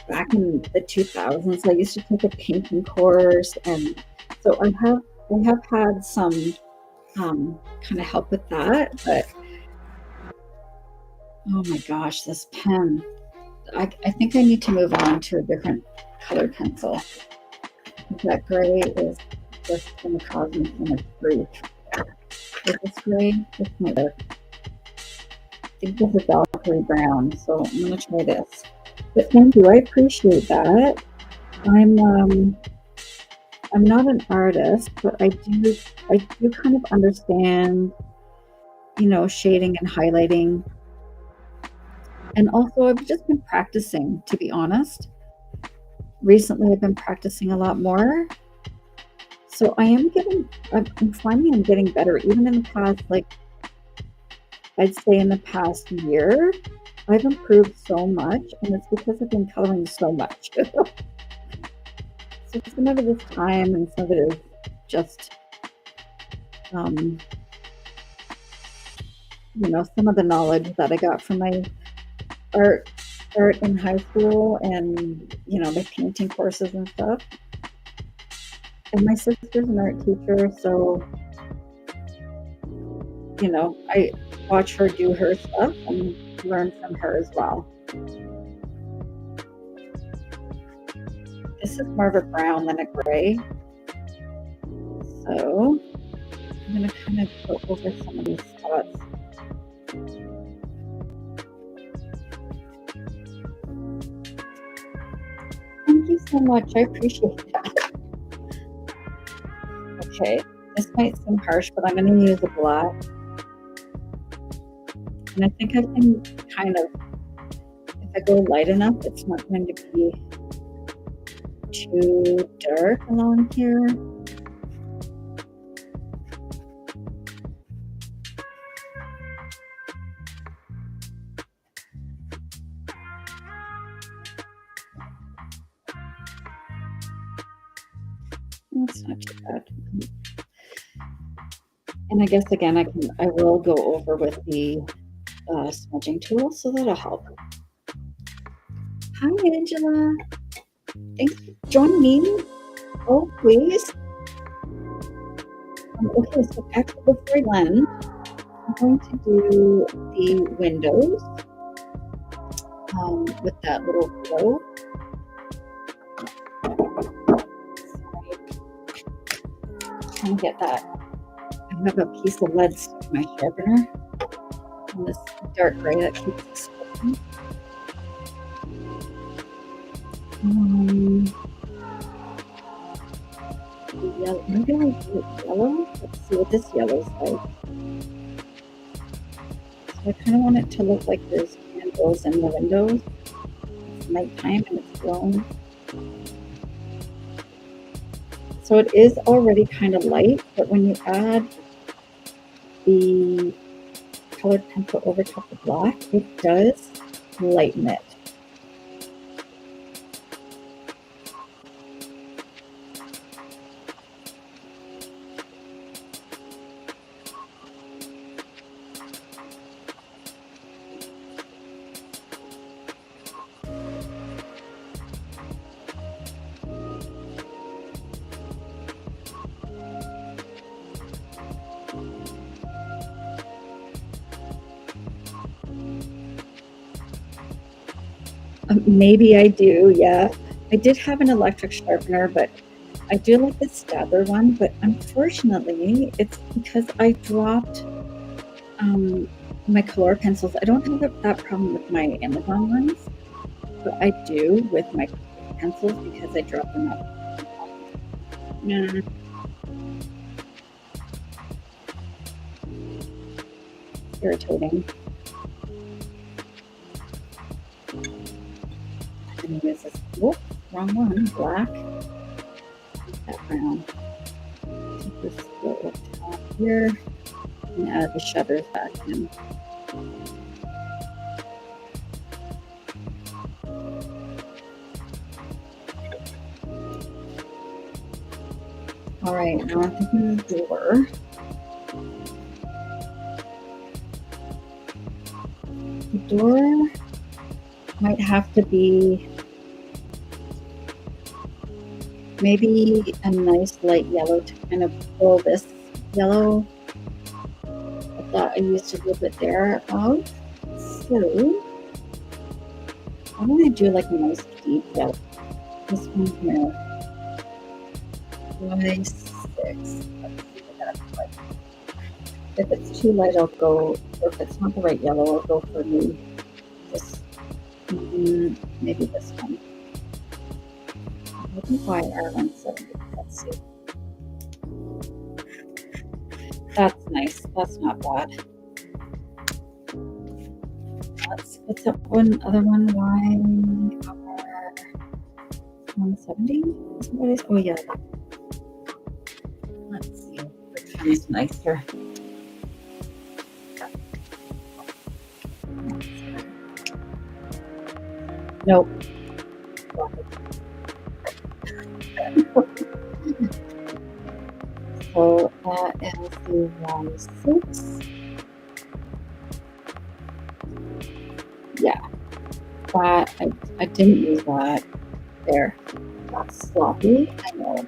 back in the 2000s, I used to take a painting course, and so I have had some kind of help with that. But oh my gosh, this pen! I think I need to move on to a different colored pencil. That gray is just going to cause me so much grief. With this gray, this might work. I think this is Valkyrie Brown, so I'm going to try this. But thank you, I appreciate that. I'm not an artist, but I do kind of understand, shading and highlighting. And also, I've just been practicing, to be honest. Recently, I've been practicing a lot more. So I'm finding I'm getting better. Even in the past, like, I'd say in the past year, I've improved so much, and it's because I've been coloring so much. So some of it is time, and some of it is just, some of the knowledge that I got from my art start in high school and, you know, the painting courses and stuff. And my sister's an art teacher, so, you know, I watch her do her stuff and learn from her as well. This is more of a brown than a gray. So I'm going to kind of go over some of these spots. Thank you so much. I appreciate that. Okay, this might seem harsh, but I'm going to use a black. And I think I can kind of, if I go light enough, it's not going to be too dark along here. That's not too bad. And I guess again, I will go over with the smudging tool, so that'll help. Hi, Angela. Thanks for joining me. Oh, please. Okay, so actually before I land, I'm going to do the windows with that little glow. Trying to get that. I have a piece of lead stuck in my sharpener and this dark gray that keeps exploding. Yellow. Maybe I'll do it yellow. Let's see what this yellow's like. So I kind of want it to look like there's candles in the windows. It's nighttime and it's glowing. So it is already kind of light, but when you add the colored pencil over top of black, it does lighten it. Maybe I do, yeah. I did have an electric sharpener, but I do like the stabber one, but unfortunately, it's because I dropped my color pencils. I don't have that problem with my Amazon ones, but I do with my pencils because I drop them up. Yeah. Irritating. I'm gonna use this. Whoop, wrong one. Black. That brown. Take this little top here and add the shutters back in. All right, now I'm thinking of the door. The door might have to be maybe a nice light yellow to kind of pull this yellow. I thought I used a little bit there out. So I'm going to do like a nice deep yellow. This one here. Try 6. Let's see what that's like. If it's too light, I'll go, or if it's not the right yellow, I'll go for maybe this, maybe this one. I'm looking for R170. Let's see. That's nice. That's not bad. What's that one? Other one? R170? What is? Oh yeah. Let's see. Which one's nicer? Nope. So that is the 1/6. Yeah. that. I didn't use that. There. That's sloppy. I know.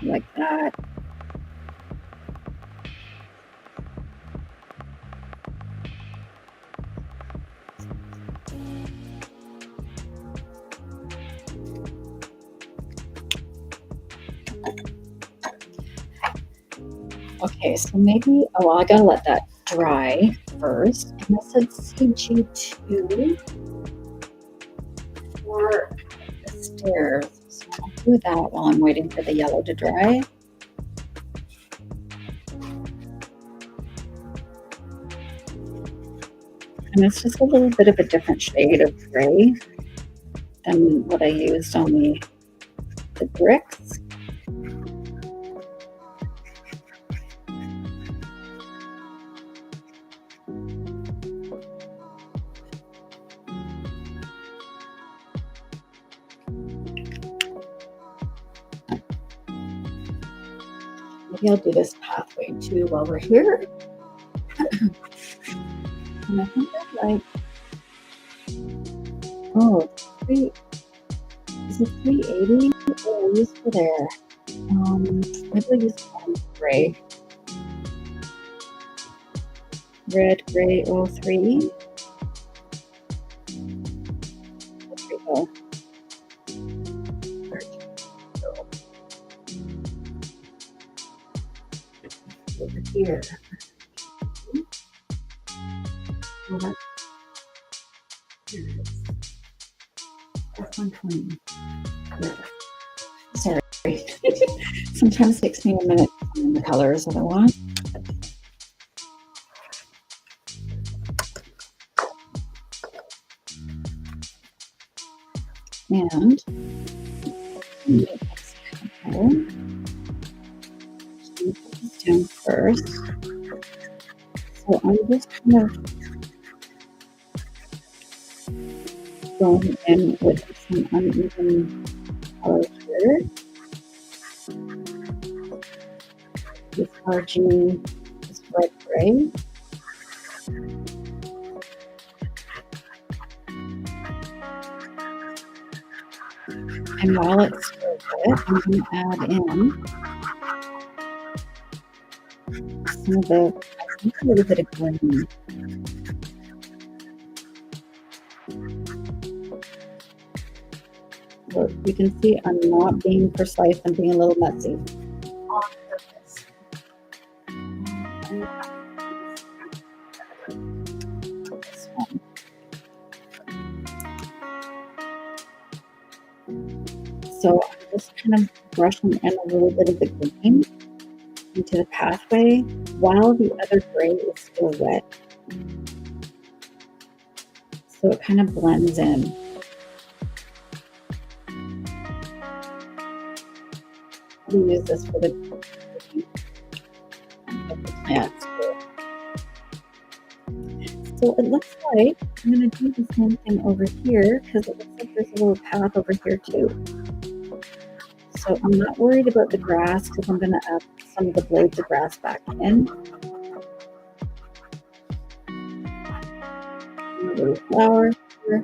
Like that. Okay, so maybe, oh, well, I gotta let that dry first. And I said CG2 for the stairs. So I'll do that while I'm waiting for the yellow to dry. And it's just a little bit of a different shade of gray than what I used on the bricks. Maybe I'll do this pathway too while we're here. And I think I'd like, oh, is it 380? Oh, I used for there. Maybe I'll use one gray. Red, gray, 03. There we go. Over here. Oh, that's, here it is. That's 120. Yeah. Sorry. Sometimes it takes me a minute to find the colors that I want. And put this down first. So I'm just kind of going in with some uneven colors here. Discharging this red gray. And while it's still wet, I'm going to add in some of the, I think a little bit of green. But you can see I'm not being precise, I'm being a little messy on purpose. This one. So I'm just kind of brushing in a little bit of the green into the pathway while the other gray is still wet. So it kind of blends in. We use this for the plants. So it looks like I'm going to do the same thing over here because it looks like there's a little path over here too. So I'm not worried about the grass because I'm going to add some of the blades of grass back in. And a little flower here.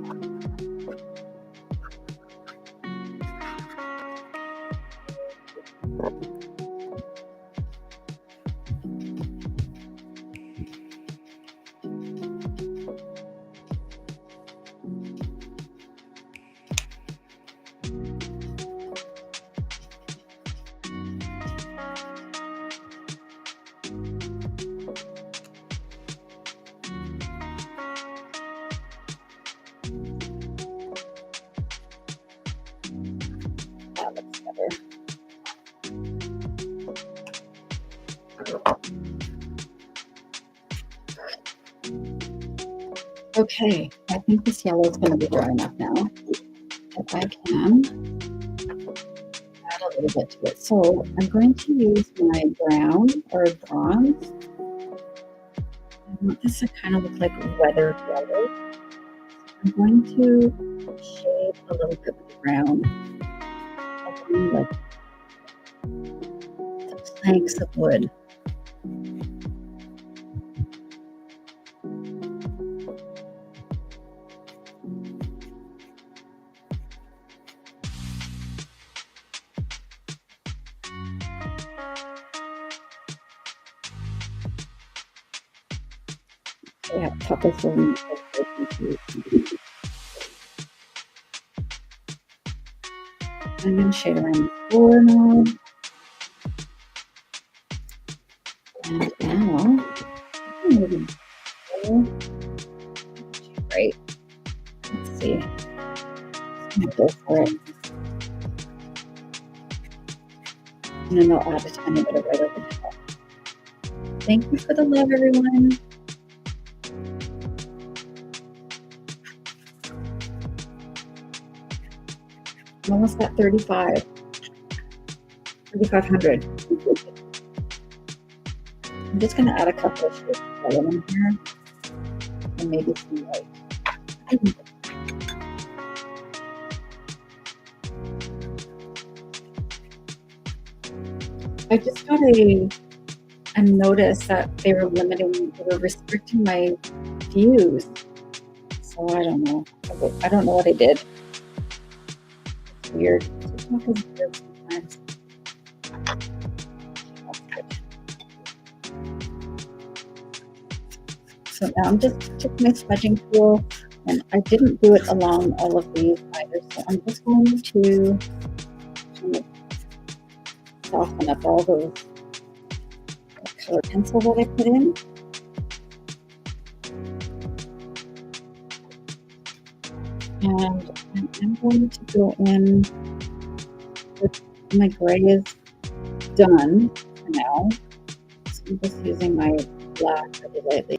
That looks better. Okay, I think this yellow is going to be dry enough now. If I can add a little bit to it. So I'm going to use my brown or bronze. I want this to kind of look like weathered yellow. I'm going to shade a little bit with the brown along the planks of wood. Yeah, top of the I'm going to shade around the floor now. And now, right. Let's see. I'm going to go for it. And then I'll add a tiny bit of right over the top. Thank you for the love, everyone. I'm almost at 3,500. I'm just going to add a couple of shades of color in here and maybe some white. I just got a notice that they were restricting my views. So I don't know. I don't know what I did. It's weird. TikTok is weird sometimes. So now I'm just taking my smudging tool, and I didn't do it along all of these either. So I'm just going to soften up all those color pencil that I put in. And I'm going to go in with my gray is done for now. So I'm just using my black really lightly.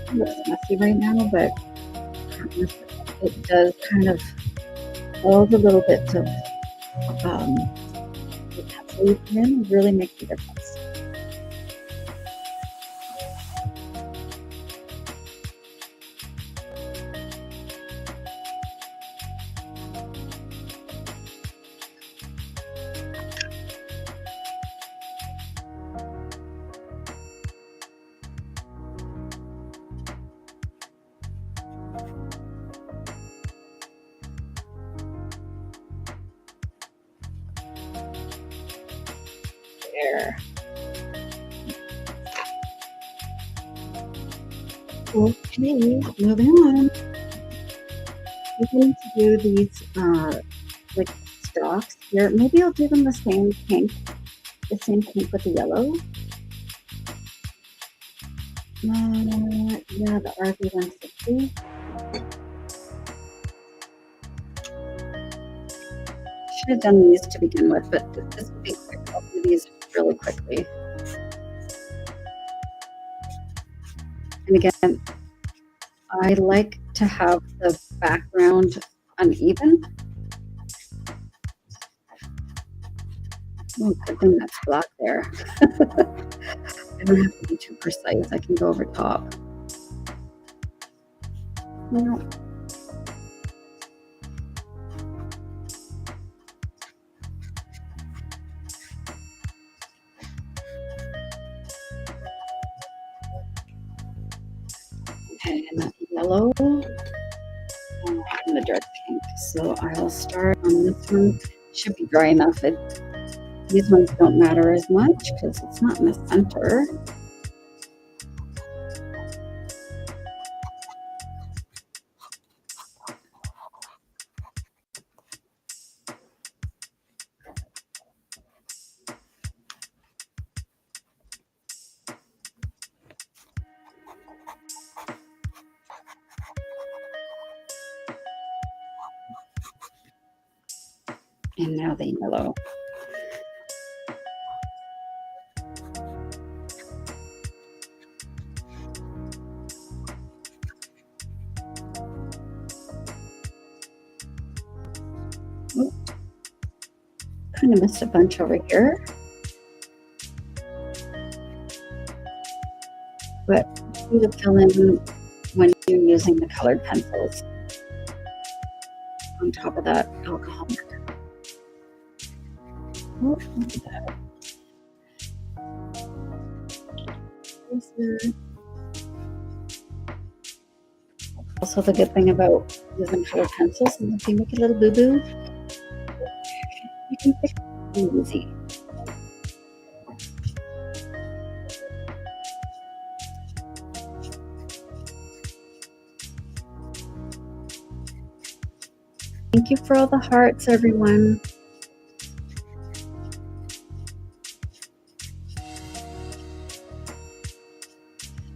It looks messy right now, but it does kind of all the little bits of the pencil you put in really makes a difference. There. Okay, moving on. I'm going to do these like stalks here. Maybe I'll do them the same pink with the yellow. Yeah, the RV160. Should have done these to begin with, but this will be quick. I'll do these really quickly. And again, I like to have the background uneven. Oh, good thing that's black there. I don't have to be too precise. I can go over top. No. Okay, and that's yellow and the dark pink. So I will start on this one. Should be dry enough. These ones don't matter as much because it's not in the center. And now the yellow. Oh, kind of missed a bunch over here. But you need to fill in when you're using the colored pencils on top of that alcohol marker. Oh, look at that. Also, the good thing about using colored pencils is if you make a little boo-boo, you can fix it easy. Thank you for all the hearts, everyone.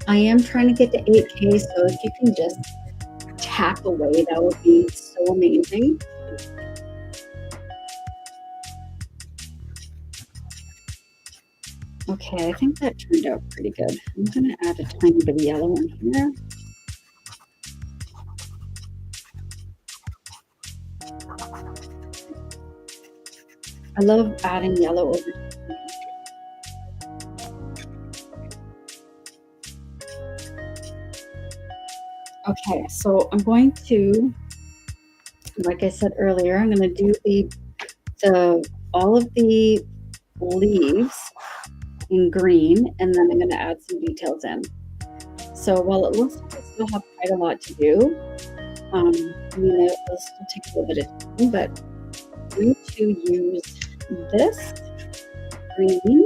I am trying to get to 8K, so if you can just tap away, that would be so amazing. Okay, I think that turned out pretty good. I'm going to add a tiny bit of yellow in here. I love adding yellow over time. Okay, so I'm going to, like I said earlier, I'm going to do all of the leaves in green, and then I'm going to add some details in. So while it looks like I still have quite a lot to do, I mean, it'll still take a little bit of time, but I'm going to use this green.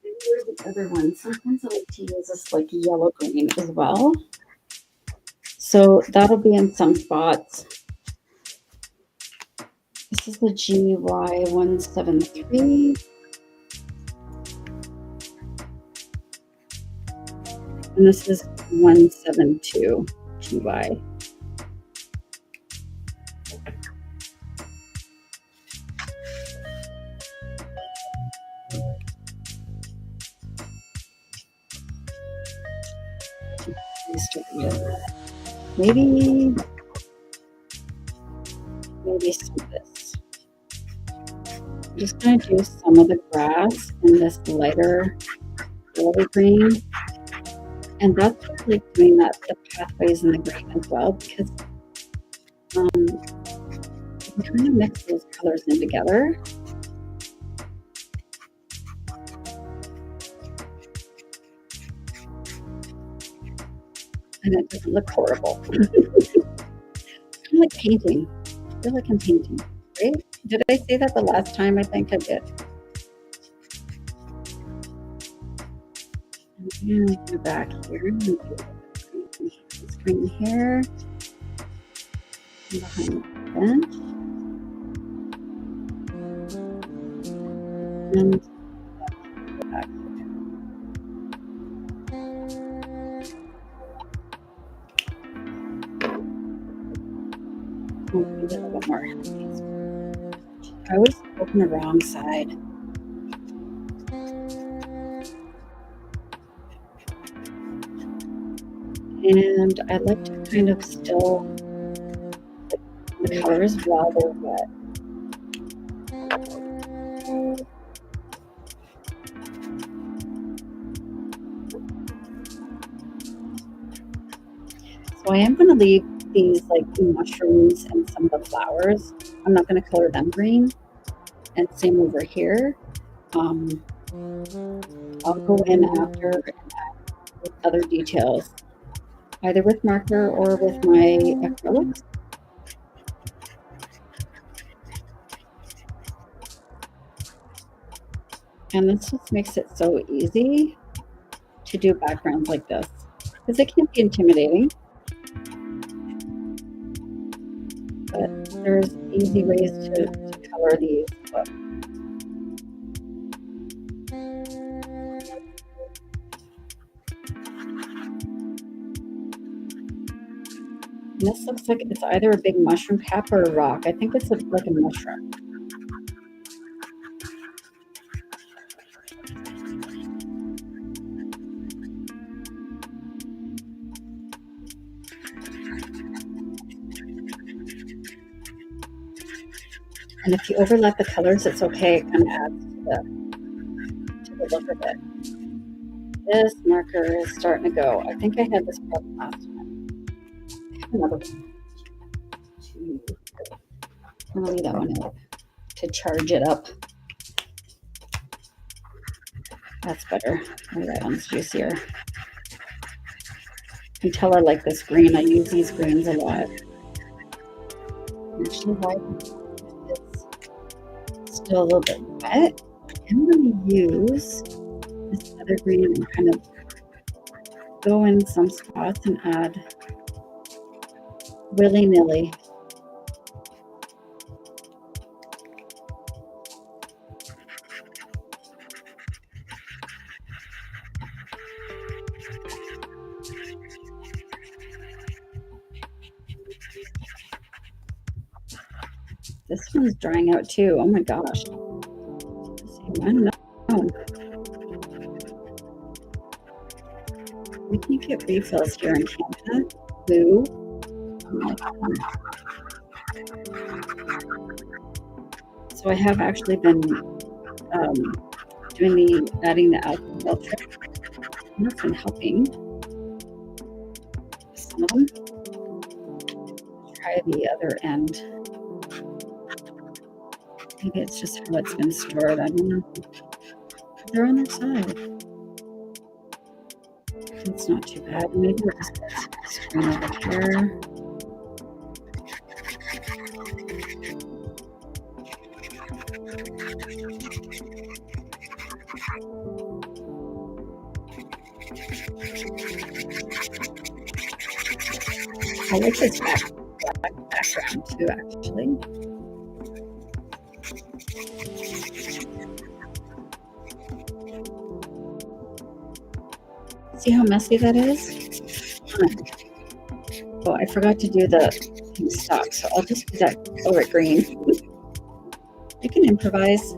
Where's the other one? Sometimes I like to use this like yellow green as well. So that'll be in some spots. This is the GY173. And this is 172 GY. Maybe some of this. I'm just going to do some of the grass in this lighter olive green. And that's really doing that, the pathways in the green as well, because you can kind of mix those colors in together. And it doesn't look horrible. It's kind of like painting. I feel like I'm painting, right? Did I say that the last time? I think I did. I'm going to go back here and do this green here. And behind the bench. And go back here. A little bit more. I always open the wrong side. And I like to kind of still the colors while they're wet. So I am going to leave these like mushrooms and some of the flowers. I'm not going to color them green. And same over here. I'll go in after and add with other details, either with marker or with my acrylics. And this just makes it so easy to do backgrounds like this, because it can be intimidating. But there's easy ways to color these. But this looks like it's either a big mushroom cap or a rock. I think it's like a mushroom. And if you overlap the colors, it's okay. It kind of adds to the look of it. This marker is starting to go. I think I had this problem last one. I have another one. I'm gonna leave that one out to charge it up. That's better. Oh, that one's juicier. You can tell I like this green. I use these greens a lot. Actually, why it's still a little bit wet. I'm going to use this other green and kind of go in some spots and add willy-nilly. This one's drying out too. Oh my gosh. No. We can get refills here in Canada. Blue. So I have actually been adding the alcohol trick. And that's been helping some of them. Try the other end. Maybe it's just how it's been stored. I don't know. They're on their side. It's not too bad. Maybe we'll just put some screen over here. I like this background too, actually. See how messy that is? Oh, I forgot to do the stock, so I'll just do that color it green. You can improvise.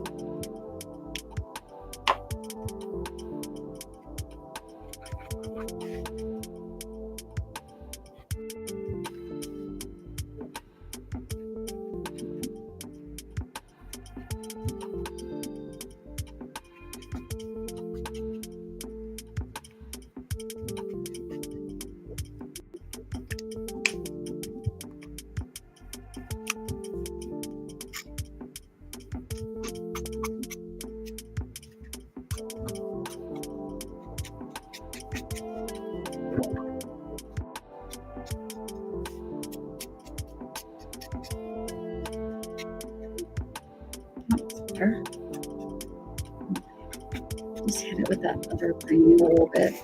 Just hit it with that other green a little bit.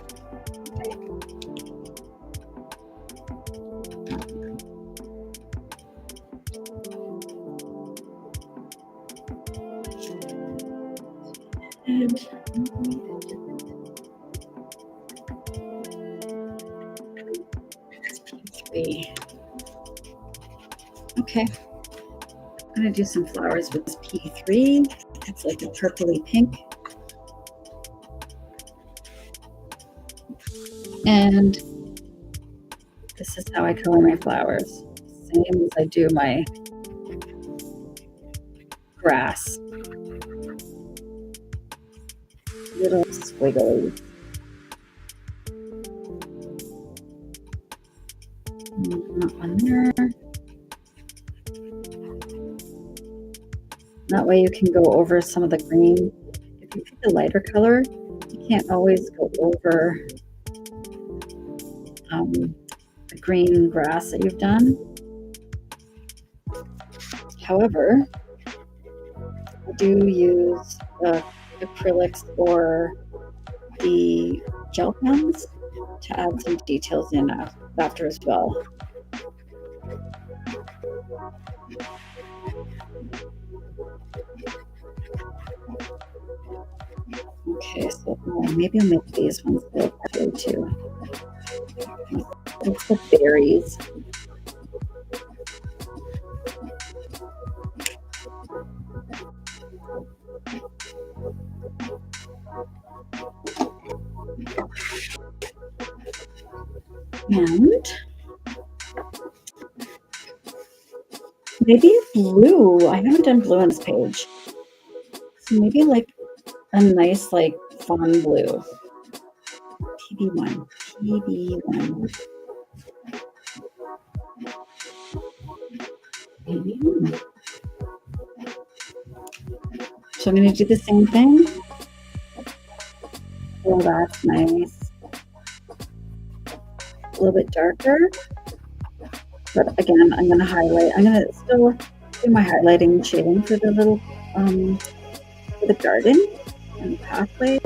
And P3. Okay. I'm going to do some flowers with this P3. It's like a purpley pink. And this is how I color my flowers. Same as I do my grass. Little squiggles. Not one there. That way you can go over some of the green. If you pick a lighter color, you can't always go over the green grass that you've done. However, I do use the acrylics or the gel pens to add some details in after as well. Okay, so maybe I'll make these ones look better too. It's the berries. And Maybe a blue. I haven't done blue on this page. So maybe like a nice like fawn blue. TB1. TB1. TB1. So I'm going to do the same thing. Oh, that's nice. A little bit darker. But again, I'm going to highlight. I'm going to still do my highlighting and shading for the little, for the garden and the pathway.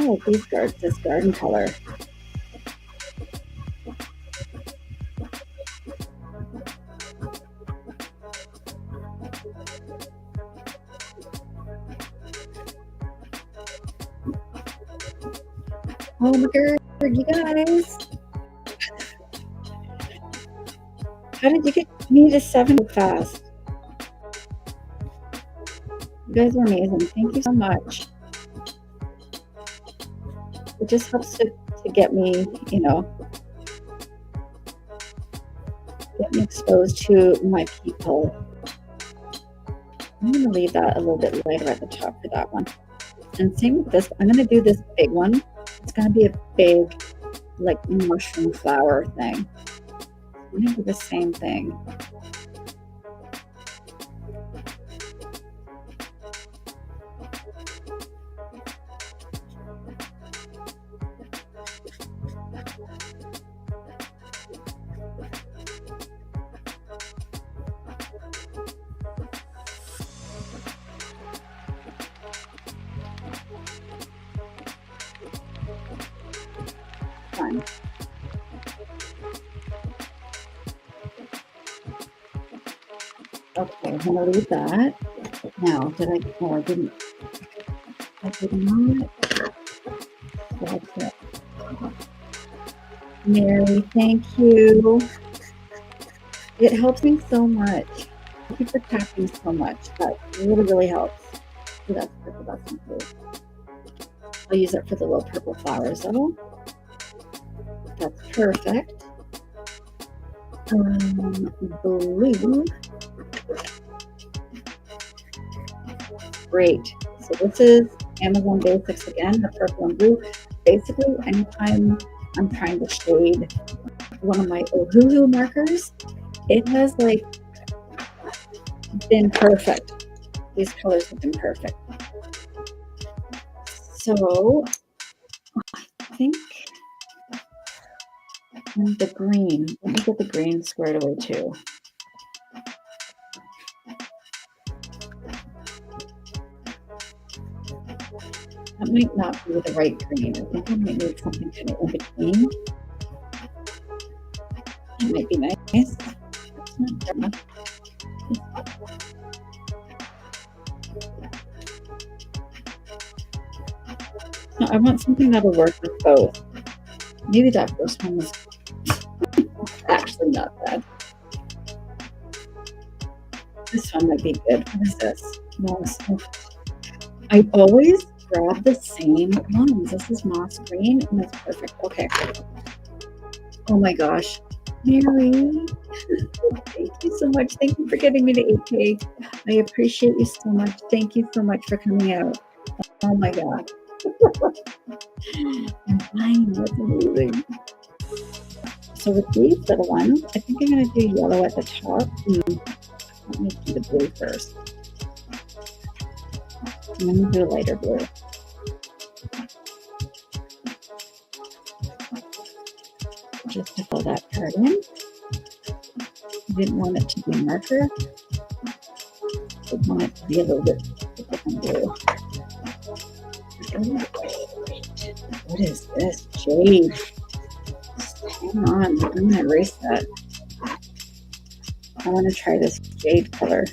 Oh, this garden color. Oh my god, you guys. How did you get me to 7 so fast? You guys are amazing. Thank you so much. It just helps to get me, you know, get me exposed to my people. I'm going to leave that a little bit lighter at the top for that one. And same with this. I'm going to do this big one. It's going to be a big, like, mushroom flower thing. I'm going to do the same thing. Fun. Okay, I'm going to leave that. Now, did I? Oh, I didn't. I did not. That's it. Mary, thank you. It helps me so much. Thank you for tapping so much. That really, really helps. So that's purple. That's not blue. I'll use it for the little purple flowers though. That's perfect. Blue. Great. So this is Amazon Basics again, the purple and blue. Basically, anytime I'm trying to shade one of my Ohuhu markers, it has like been perfect. These colors have been perfect. So I think the green, let me get the green squared away too. That might not be the right green. I think I might need something kind of in between. That might be nice. It's not dark enough. No, I want something that'll work with both. Maybe that first one was actually not bad. This one might be good. What is this? Moss. I always grab the same ones. This is moss green, and that's perfect. Okay. Oh my gosh. Mary, thank you so much. Thank you for getting me to 8K. I appreciate you so much. Thank you so much for coming out. Oh my God. And that's amazing. So with these little ones, I think I'm going to do yellow at the top. Let me do the blue first. I'm going to do a lighter blue. Just to fill that part in. I didn't want it to be a marker. I want it to be a little bit different blue. What is this? Jade. Hang on. I'm going to erase that. I want to try this jade color.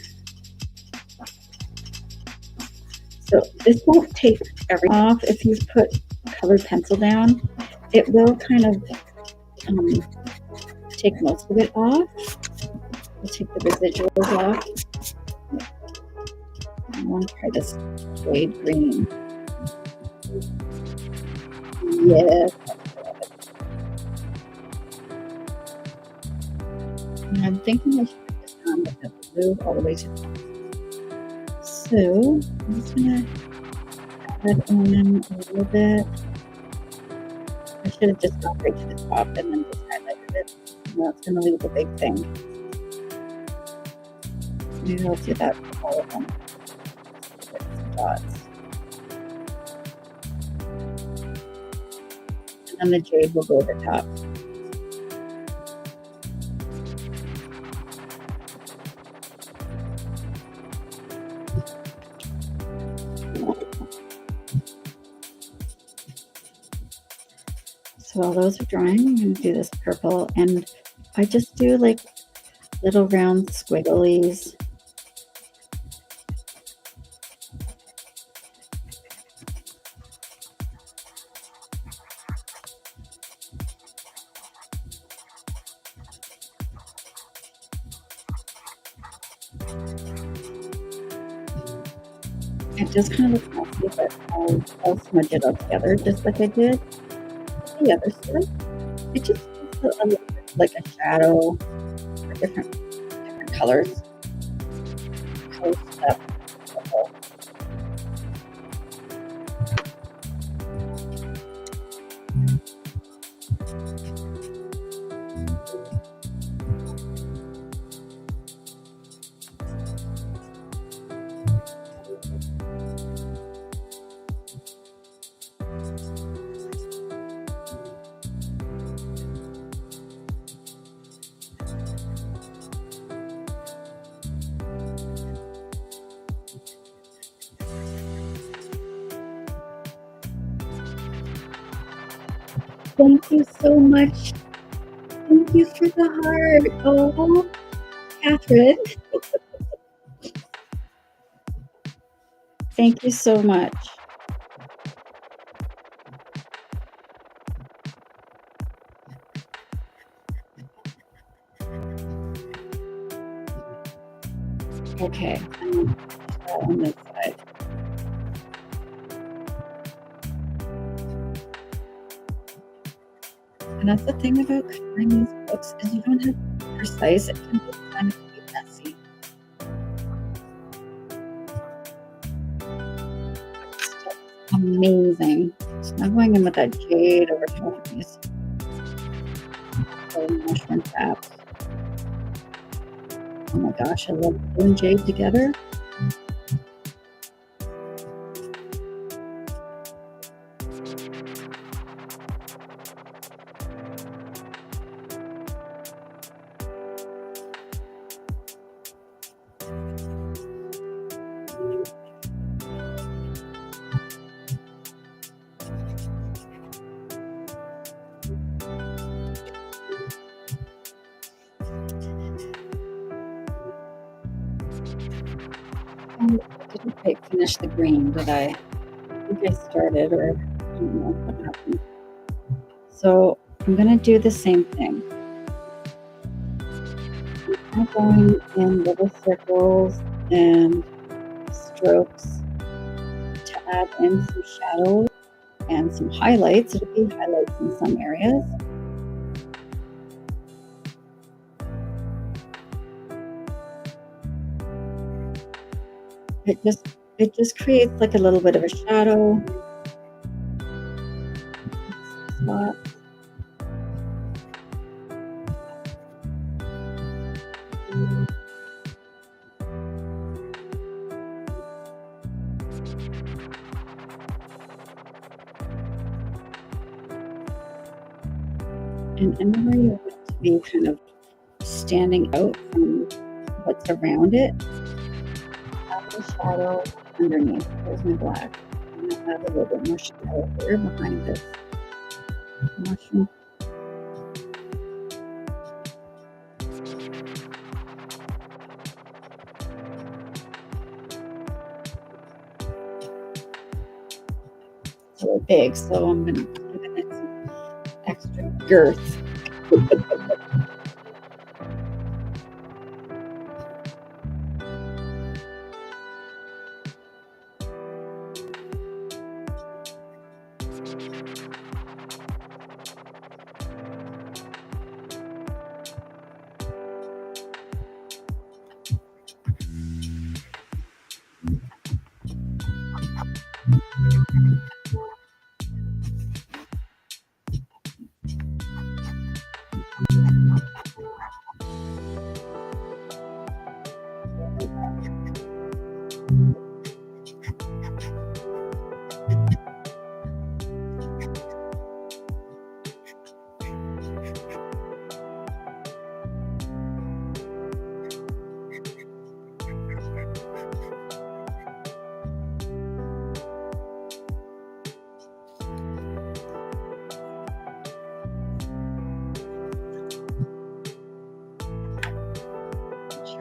So this won't take everything off. If you put colored pencil down, it will kind of take most of it off. We'll take the residuals off. I want to try this jade green. Yes. And I'm thinking I should put this on with the blue all the way to the top. So I'm just gonna add in a little bit. I should have just gone right to the top and then just highlighted it. Well, it's gonna leave a big thing. Maybe I'll do that for all of them. Get some dots. And then the jade will go over top. So while those are drying, I'm going to do this purple, and I just do like little round squigglies. It does kind of look messy, but I'll smudge it all together just like I did the other side. It just gives a little bit like a shadow for different colors. Close up. Thank you so much. Thank you for the heart. Oh, Catherine. Thank you so much. Okay, I'm going to put that on this side. And that's the thing about coloring these books is you don't have to be precise. It can be kind of messy. Amazing. So I'm going in with that jade over top of these mushroom caps. Oh my gosh, I love blue and jade together. I didn't quite finish the green, did I? I think I started, or I don't know what happened. So I'm going to do the same thing. I'm going in little circles and strokes to add in some shadows and some highlights. It'll be highlights in some areas. It just creates like a little bit of a shadow spot. And anywhere you want it to be kind of standing out from what's around it, add the shadow underneath. There's my black. I'm going to add a little bit more shadow here behind this mushroom. really big, so I'm going to give it some extra girth.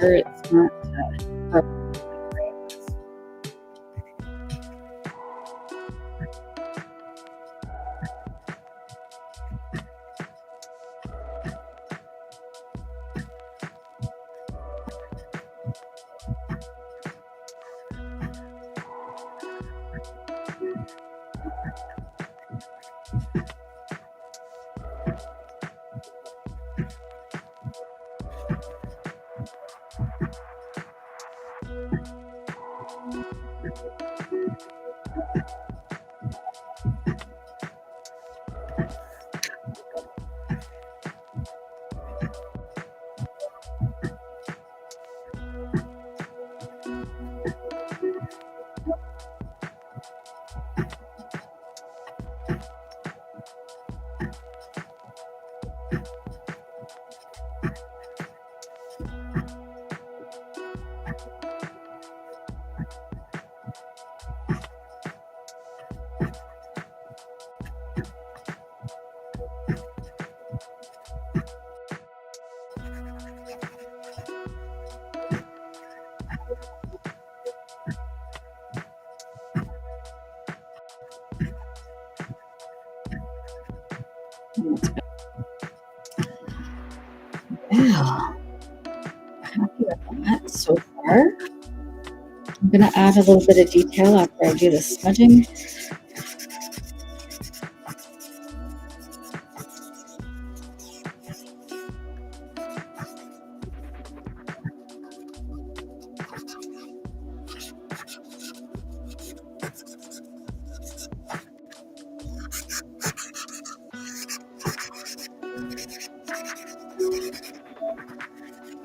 Sure it's not wow. Happy with that so far. I'm going to add a little bit of detail after I do the smudging.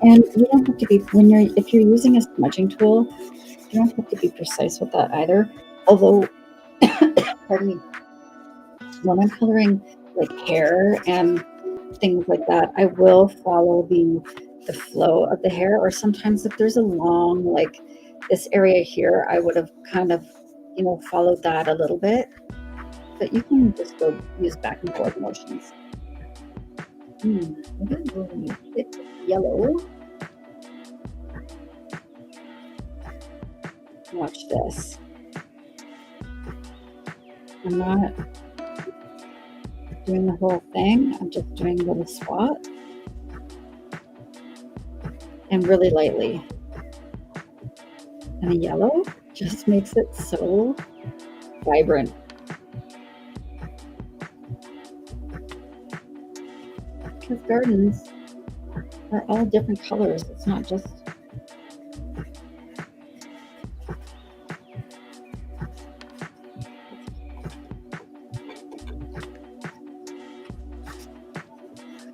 And you don't have to be, if you're using a smudging tool, you don't have to be precise with that either. Although, pardon me, when I'm coloring like hair and things like that, I will follow the flow of the hair, or sometimes if there's a long, like this area here, I would have kind of, followed that a little bit, but you can just go use back and forth motions. I'm going to go and hit yellow. Watch this. I'm not doing the whole thing. I'm just doing a little swat and really lightly. And the yellow just makes it so vibrant. Because gardens are all different colors. It's not just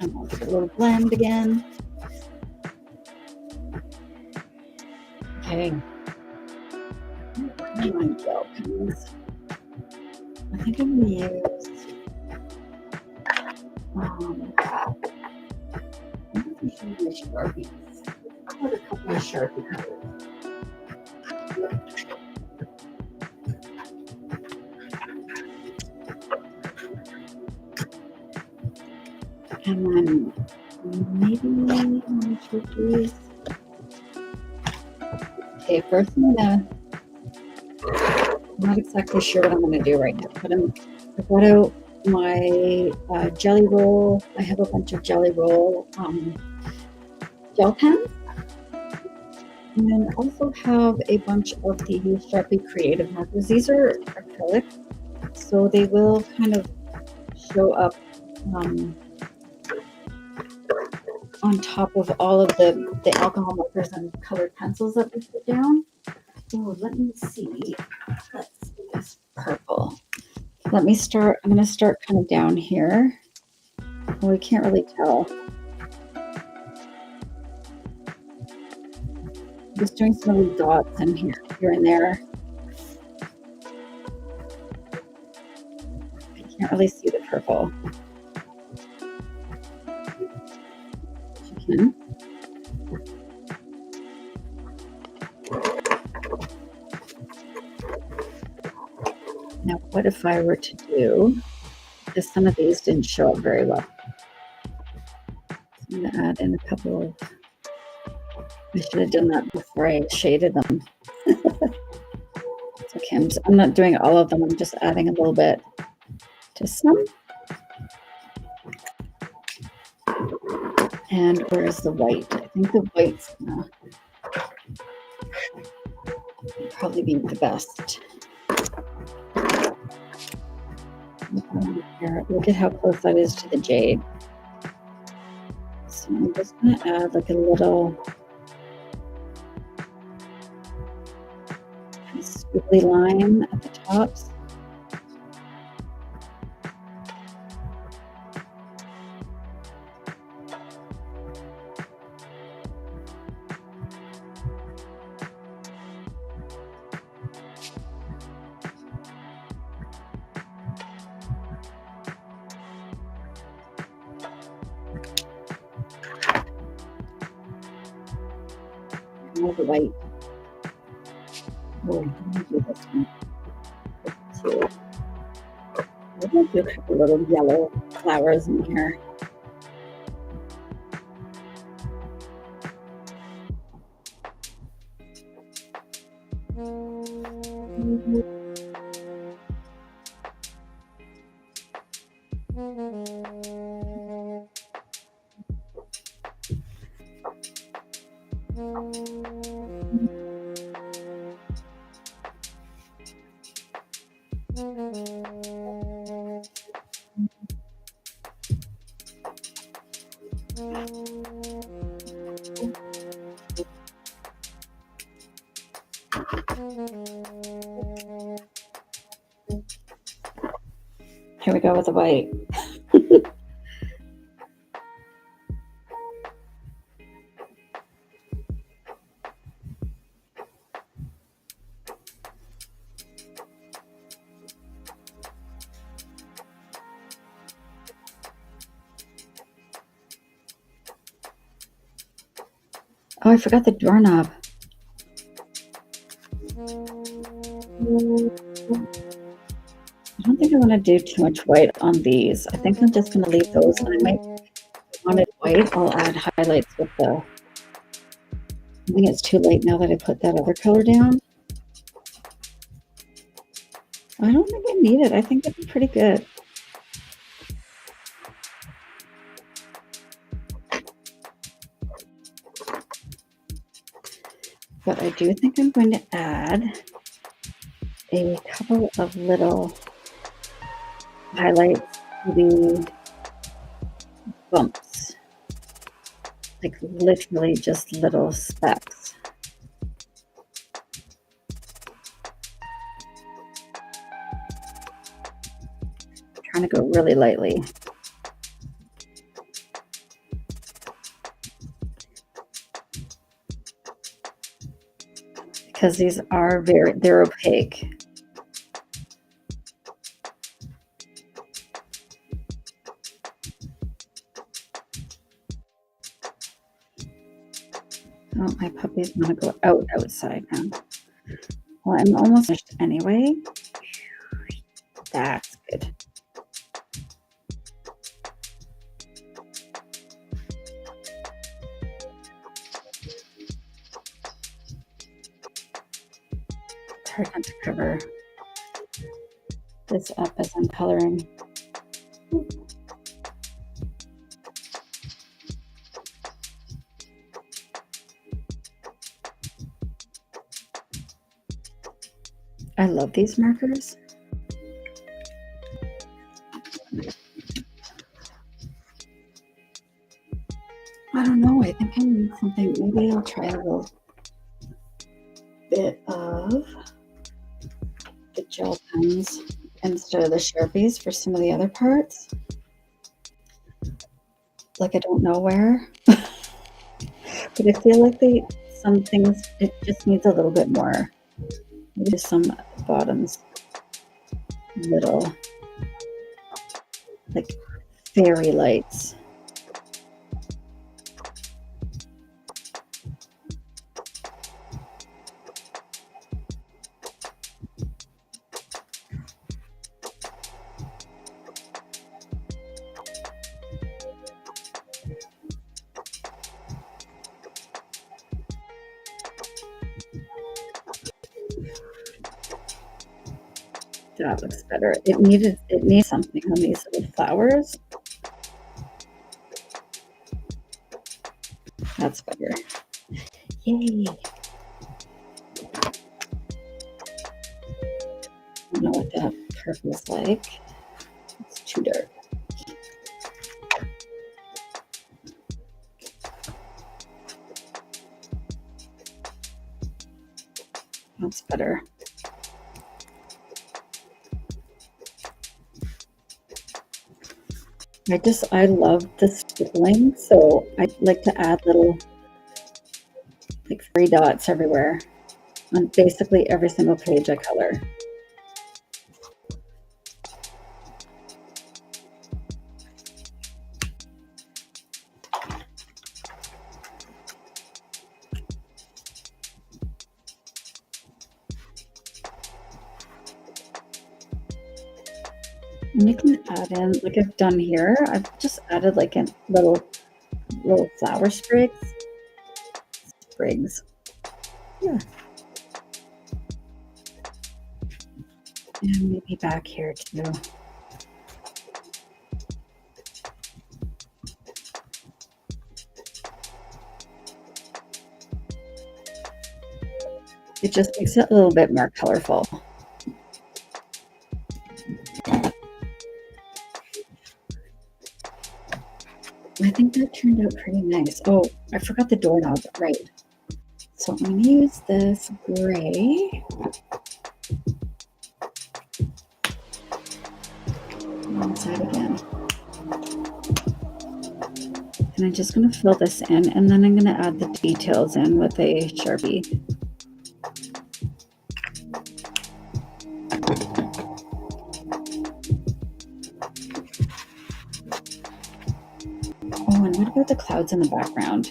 I'll give it a little blend again. Okay. My gel pens. I think I'm going to use my Sharpies. I'll put a couple of Sharpie colors. And then maybe my turkeys. Okay, first I'm gonna not exactly sure what I'm going to do right now, but I got out my jelly roll. I have a bunch of jelly roll gel pens, and then also have a bunch of the Sharpie Creative markers. These are acrylic, so they will kind of show up on top of all of the alcohol markers and colored pencils that we put down. Oh, let me see. Let's see this purple. Let me start. I'm going to start kind of down here. Oh, we can't really tell. I'm just doing some little dots in here and there. I can't really see the purple. You can. Now, what if I were to do, because some of these didn't show up very well. So I'm going to add in a couple of, I should have done that before I shaded them. It's okay, I'm not doing all of them, I'm just adding a little bit to some. And where's the white? I think the white's gonna probably be the best. Here, look at how close that is to the jade. So I'm just going to add like a little squiggly line at the tops. More the white. Oh, let me do this one. I'm going to do a couple little yellow flowers in here. Here we go with the white. Oh, I forgot the doorknob. I don't think I want to do too much white on these. I think I'm just going to leave those. And I might, if I wanted white, I'll add highlights with the, I think it's too late now that I put that other color down. I don't think I need it. I think it'd be pretty good. But I do think I'm going to add a couple of little highlights to the bumps, like literally just little specks. I'm trying to go really lightly. Because these are they're opaque. Oh, my puppy's want to go outside now. Well, I'm almost finished anyway. That's good. It's hard not to cover this up as I'm coloring. I love these markers. I don't know. I think I need something. Maybe I'll try a little bit of the gel pens instead of the Sharpies for some of the other parts. Like I don't know where. But I feel like some things, it just needs a little bit more. Maybe some bottoms, little, like fairy lights. That looks better. It needs something on these little flowers. That's better. Yay. I don't know what that purple is like. It's too dark. That's better. I love the stippling, so I like to add little like 3 dots everywhere on basically every single page I color. And you can add in, like I've done here, I've just added like a little flower sprigs. Yeah. And maybe back here too. It just makes it a little bit more colorful. I think that turned out pretty nice. Oh, I forgot the doorknob, right. So I'm going to use this gray. One side again. And I'm just going to fill this in, and then I'm going to add the details in with a Sharpie. Oh, and what about the clouds in the background?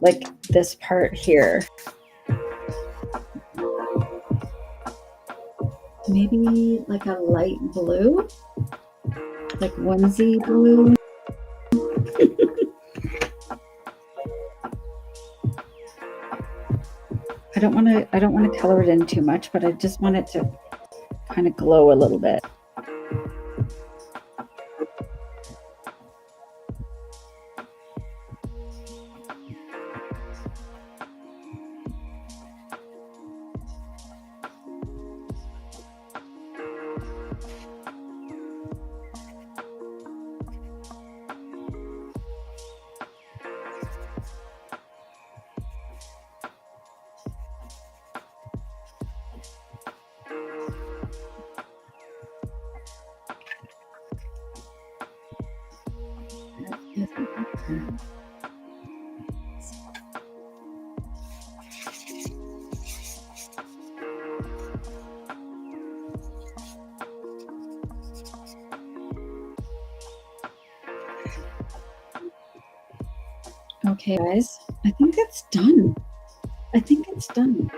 Like this part here. Maybe like a light blue? Like onesie blue? I don't want to color it in too much, but I just want it to kind of glow a little bit. Okay, guys, I think it's done. I think it's done.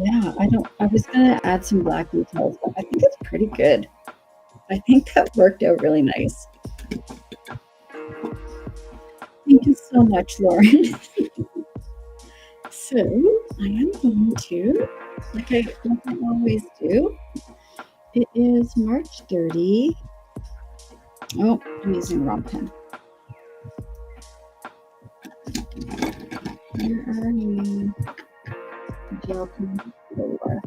Yeah, I was gonna add some black details, but I think it's pretty good. I think that worked out really nice. Thank you so much, Lauren. So I am going to, like I always do, it is March 30. Oh, I'm using the wrong pen. Where are you? Gel pen. There you are.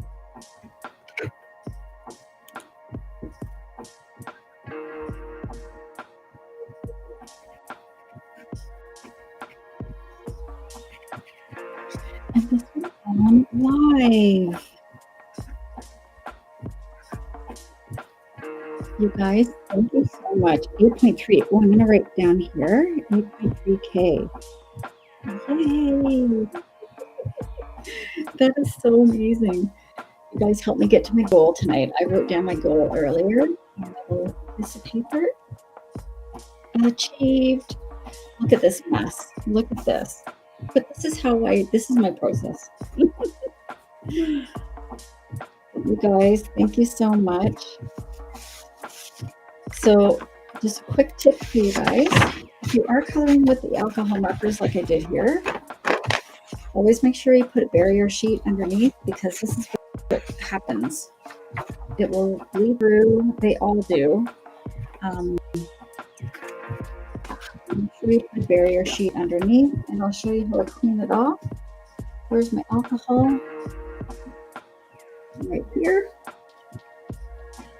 And this is on live. You guys, thank you so much. 8.3. Oh, I'm going to write down here 8.3K. Yay! That is so amazing. You guys helped me get to my goal tonight. I wrote down my goal earlier on a little piece of paper. Achieved. Look at this mess. Look at this. But this is my process. You guys, thank you so much. So just a quick tip for you guys. If you are coloring with the alcohol markers like I did here, always make sure you put a barrier sheet underneath, because this is what happens. It will bleed through. They all do. Make sure you put a barrier sheet underneath, and I'll show you how I clean it off. Where's my alcohol? Right here.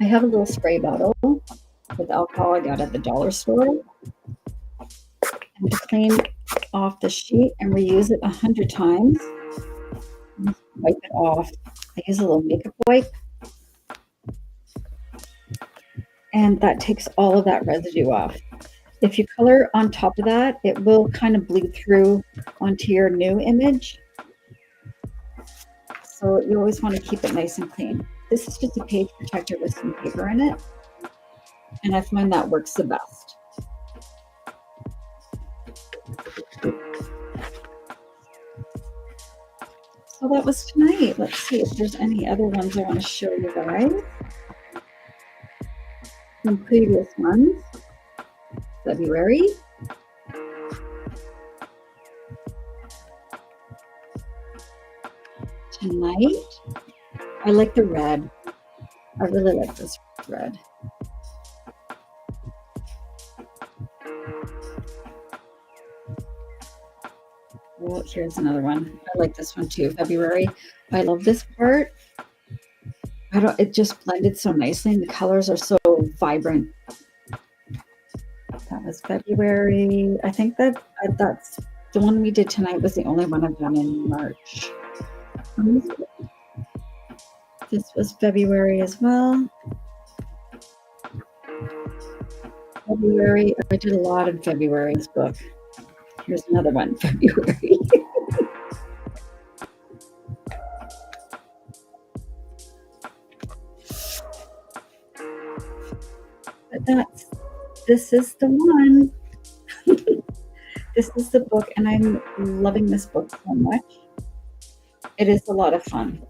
I have a little spray bottle with alcohol I got at the dollar store. And to clean off the sheet and reuse it 100 times, wipe it off. I use a little makeup wipe, and that takes all of that residue off. If you color on top of that, it will kind of bleed through onto your new image. So you always want to keep it nice and clean. This is just a page protector with some paper in it, and I find that works the best. So that was tonight. Let's see if there's any other ones I want to show you guys from previous ones. February. Tonight. I like the red. I really like this red. Well, here's another one. I like this one too. February. I love this part. It just blended so nicely, and the colors are so vibrant. That was February. I think that's the one we did tonight was the only one I've done in March. This was February as well. February. I did a lot in February in this book. Here's another one, February. But this is the one. This is the book, and I'm loving this book so much. It is a lot of fun.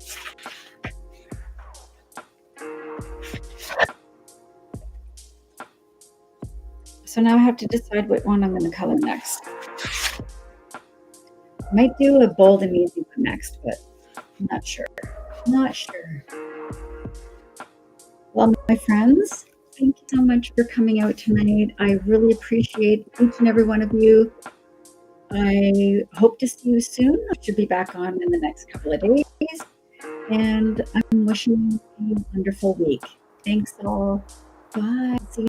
So now I have to decide what one I'm going to color next. I might do a bold and easy one next, but I'm not sure. Not sure. Well, my friends, thank you so much for coming out tonight. I really appreciate each and every one of you. I hope to see you soon. I should be back on in the next couple of days. And I'm wishing you a wonderful week. Thanks all. Bye. See you.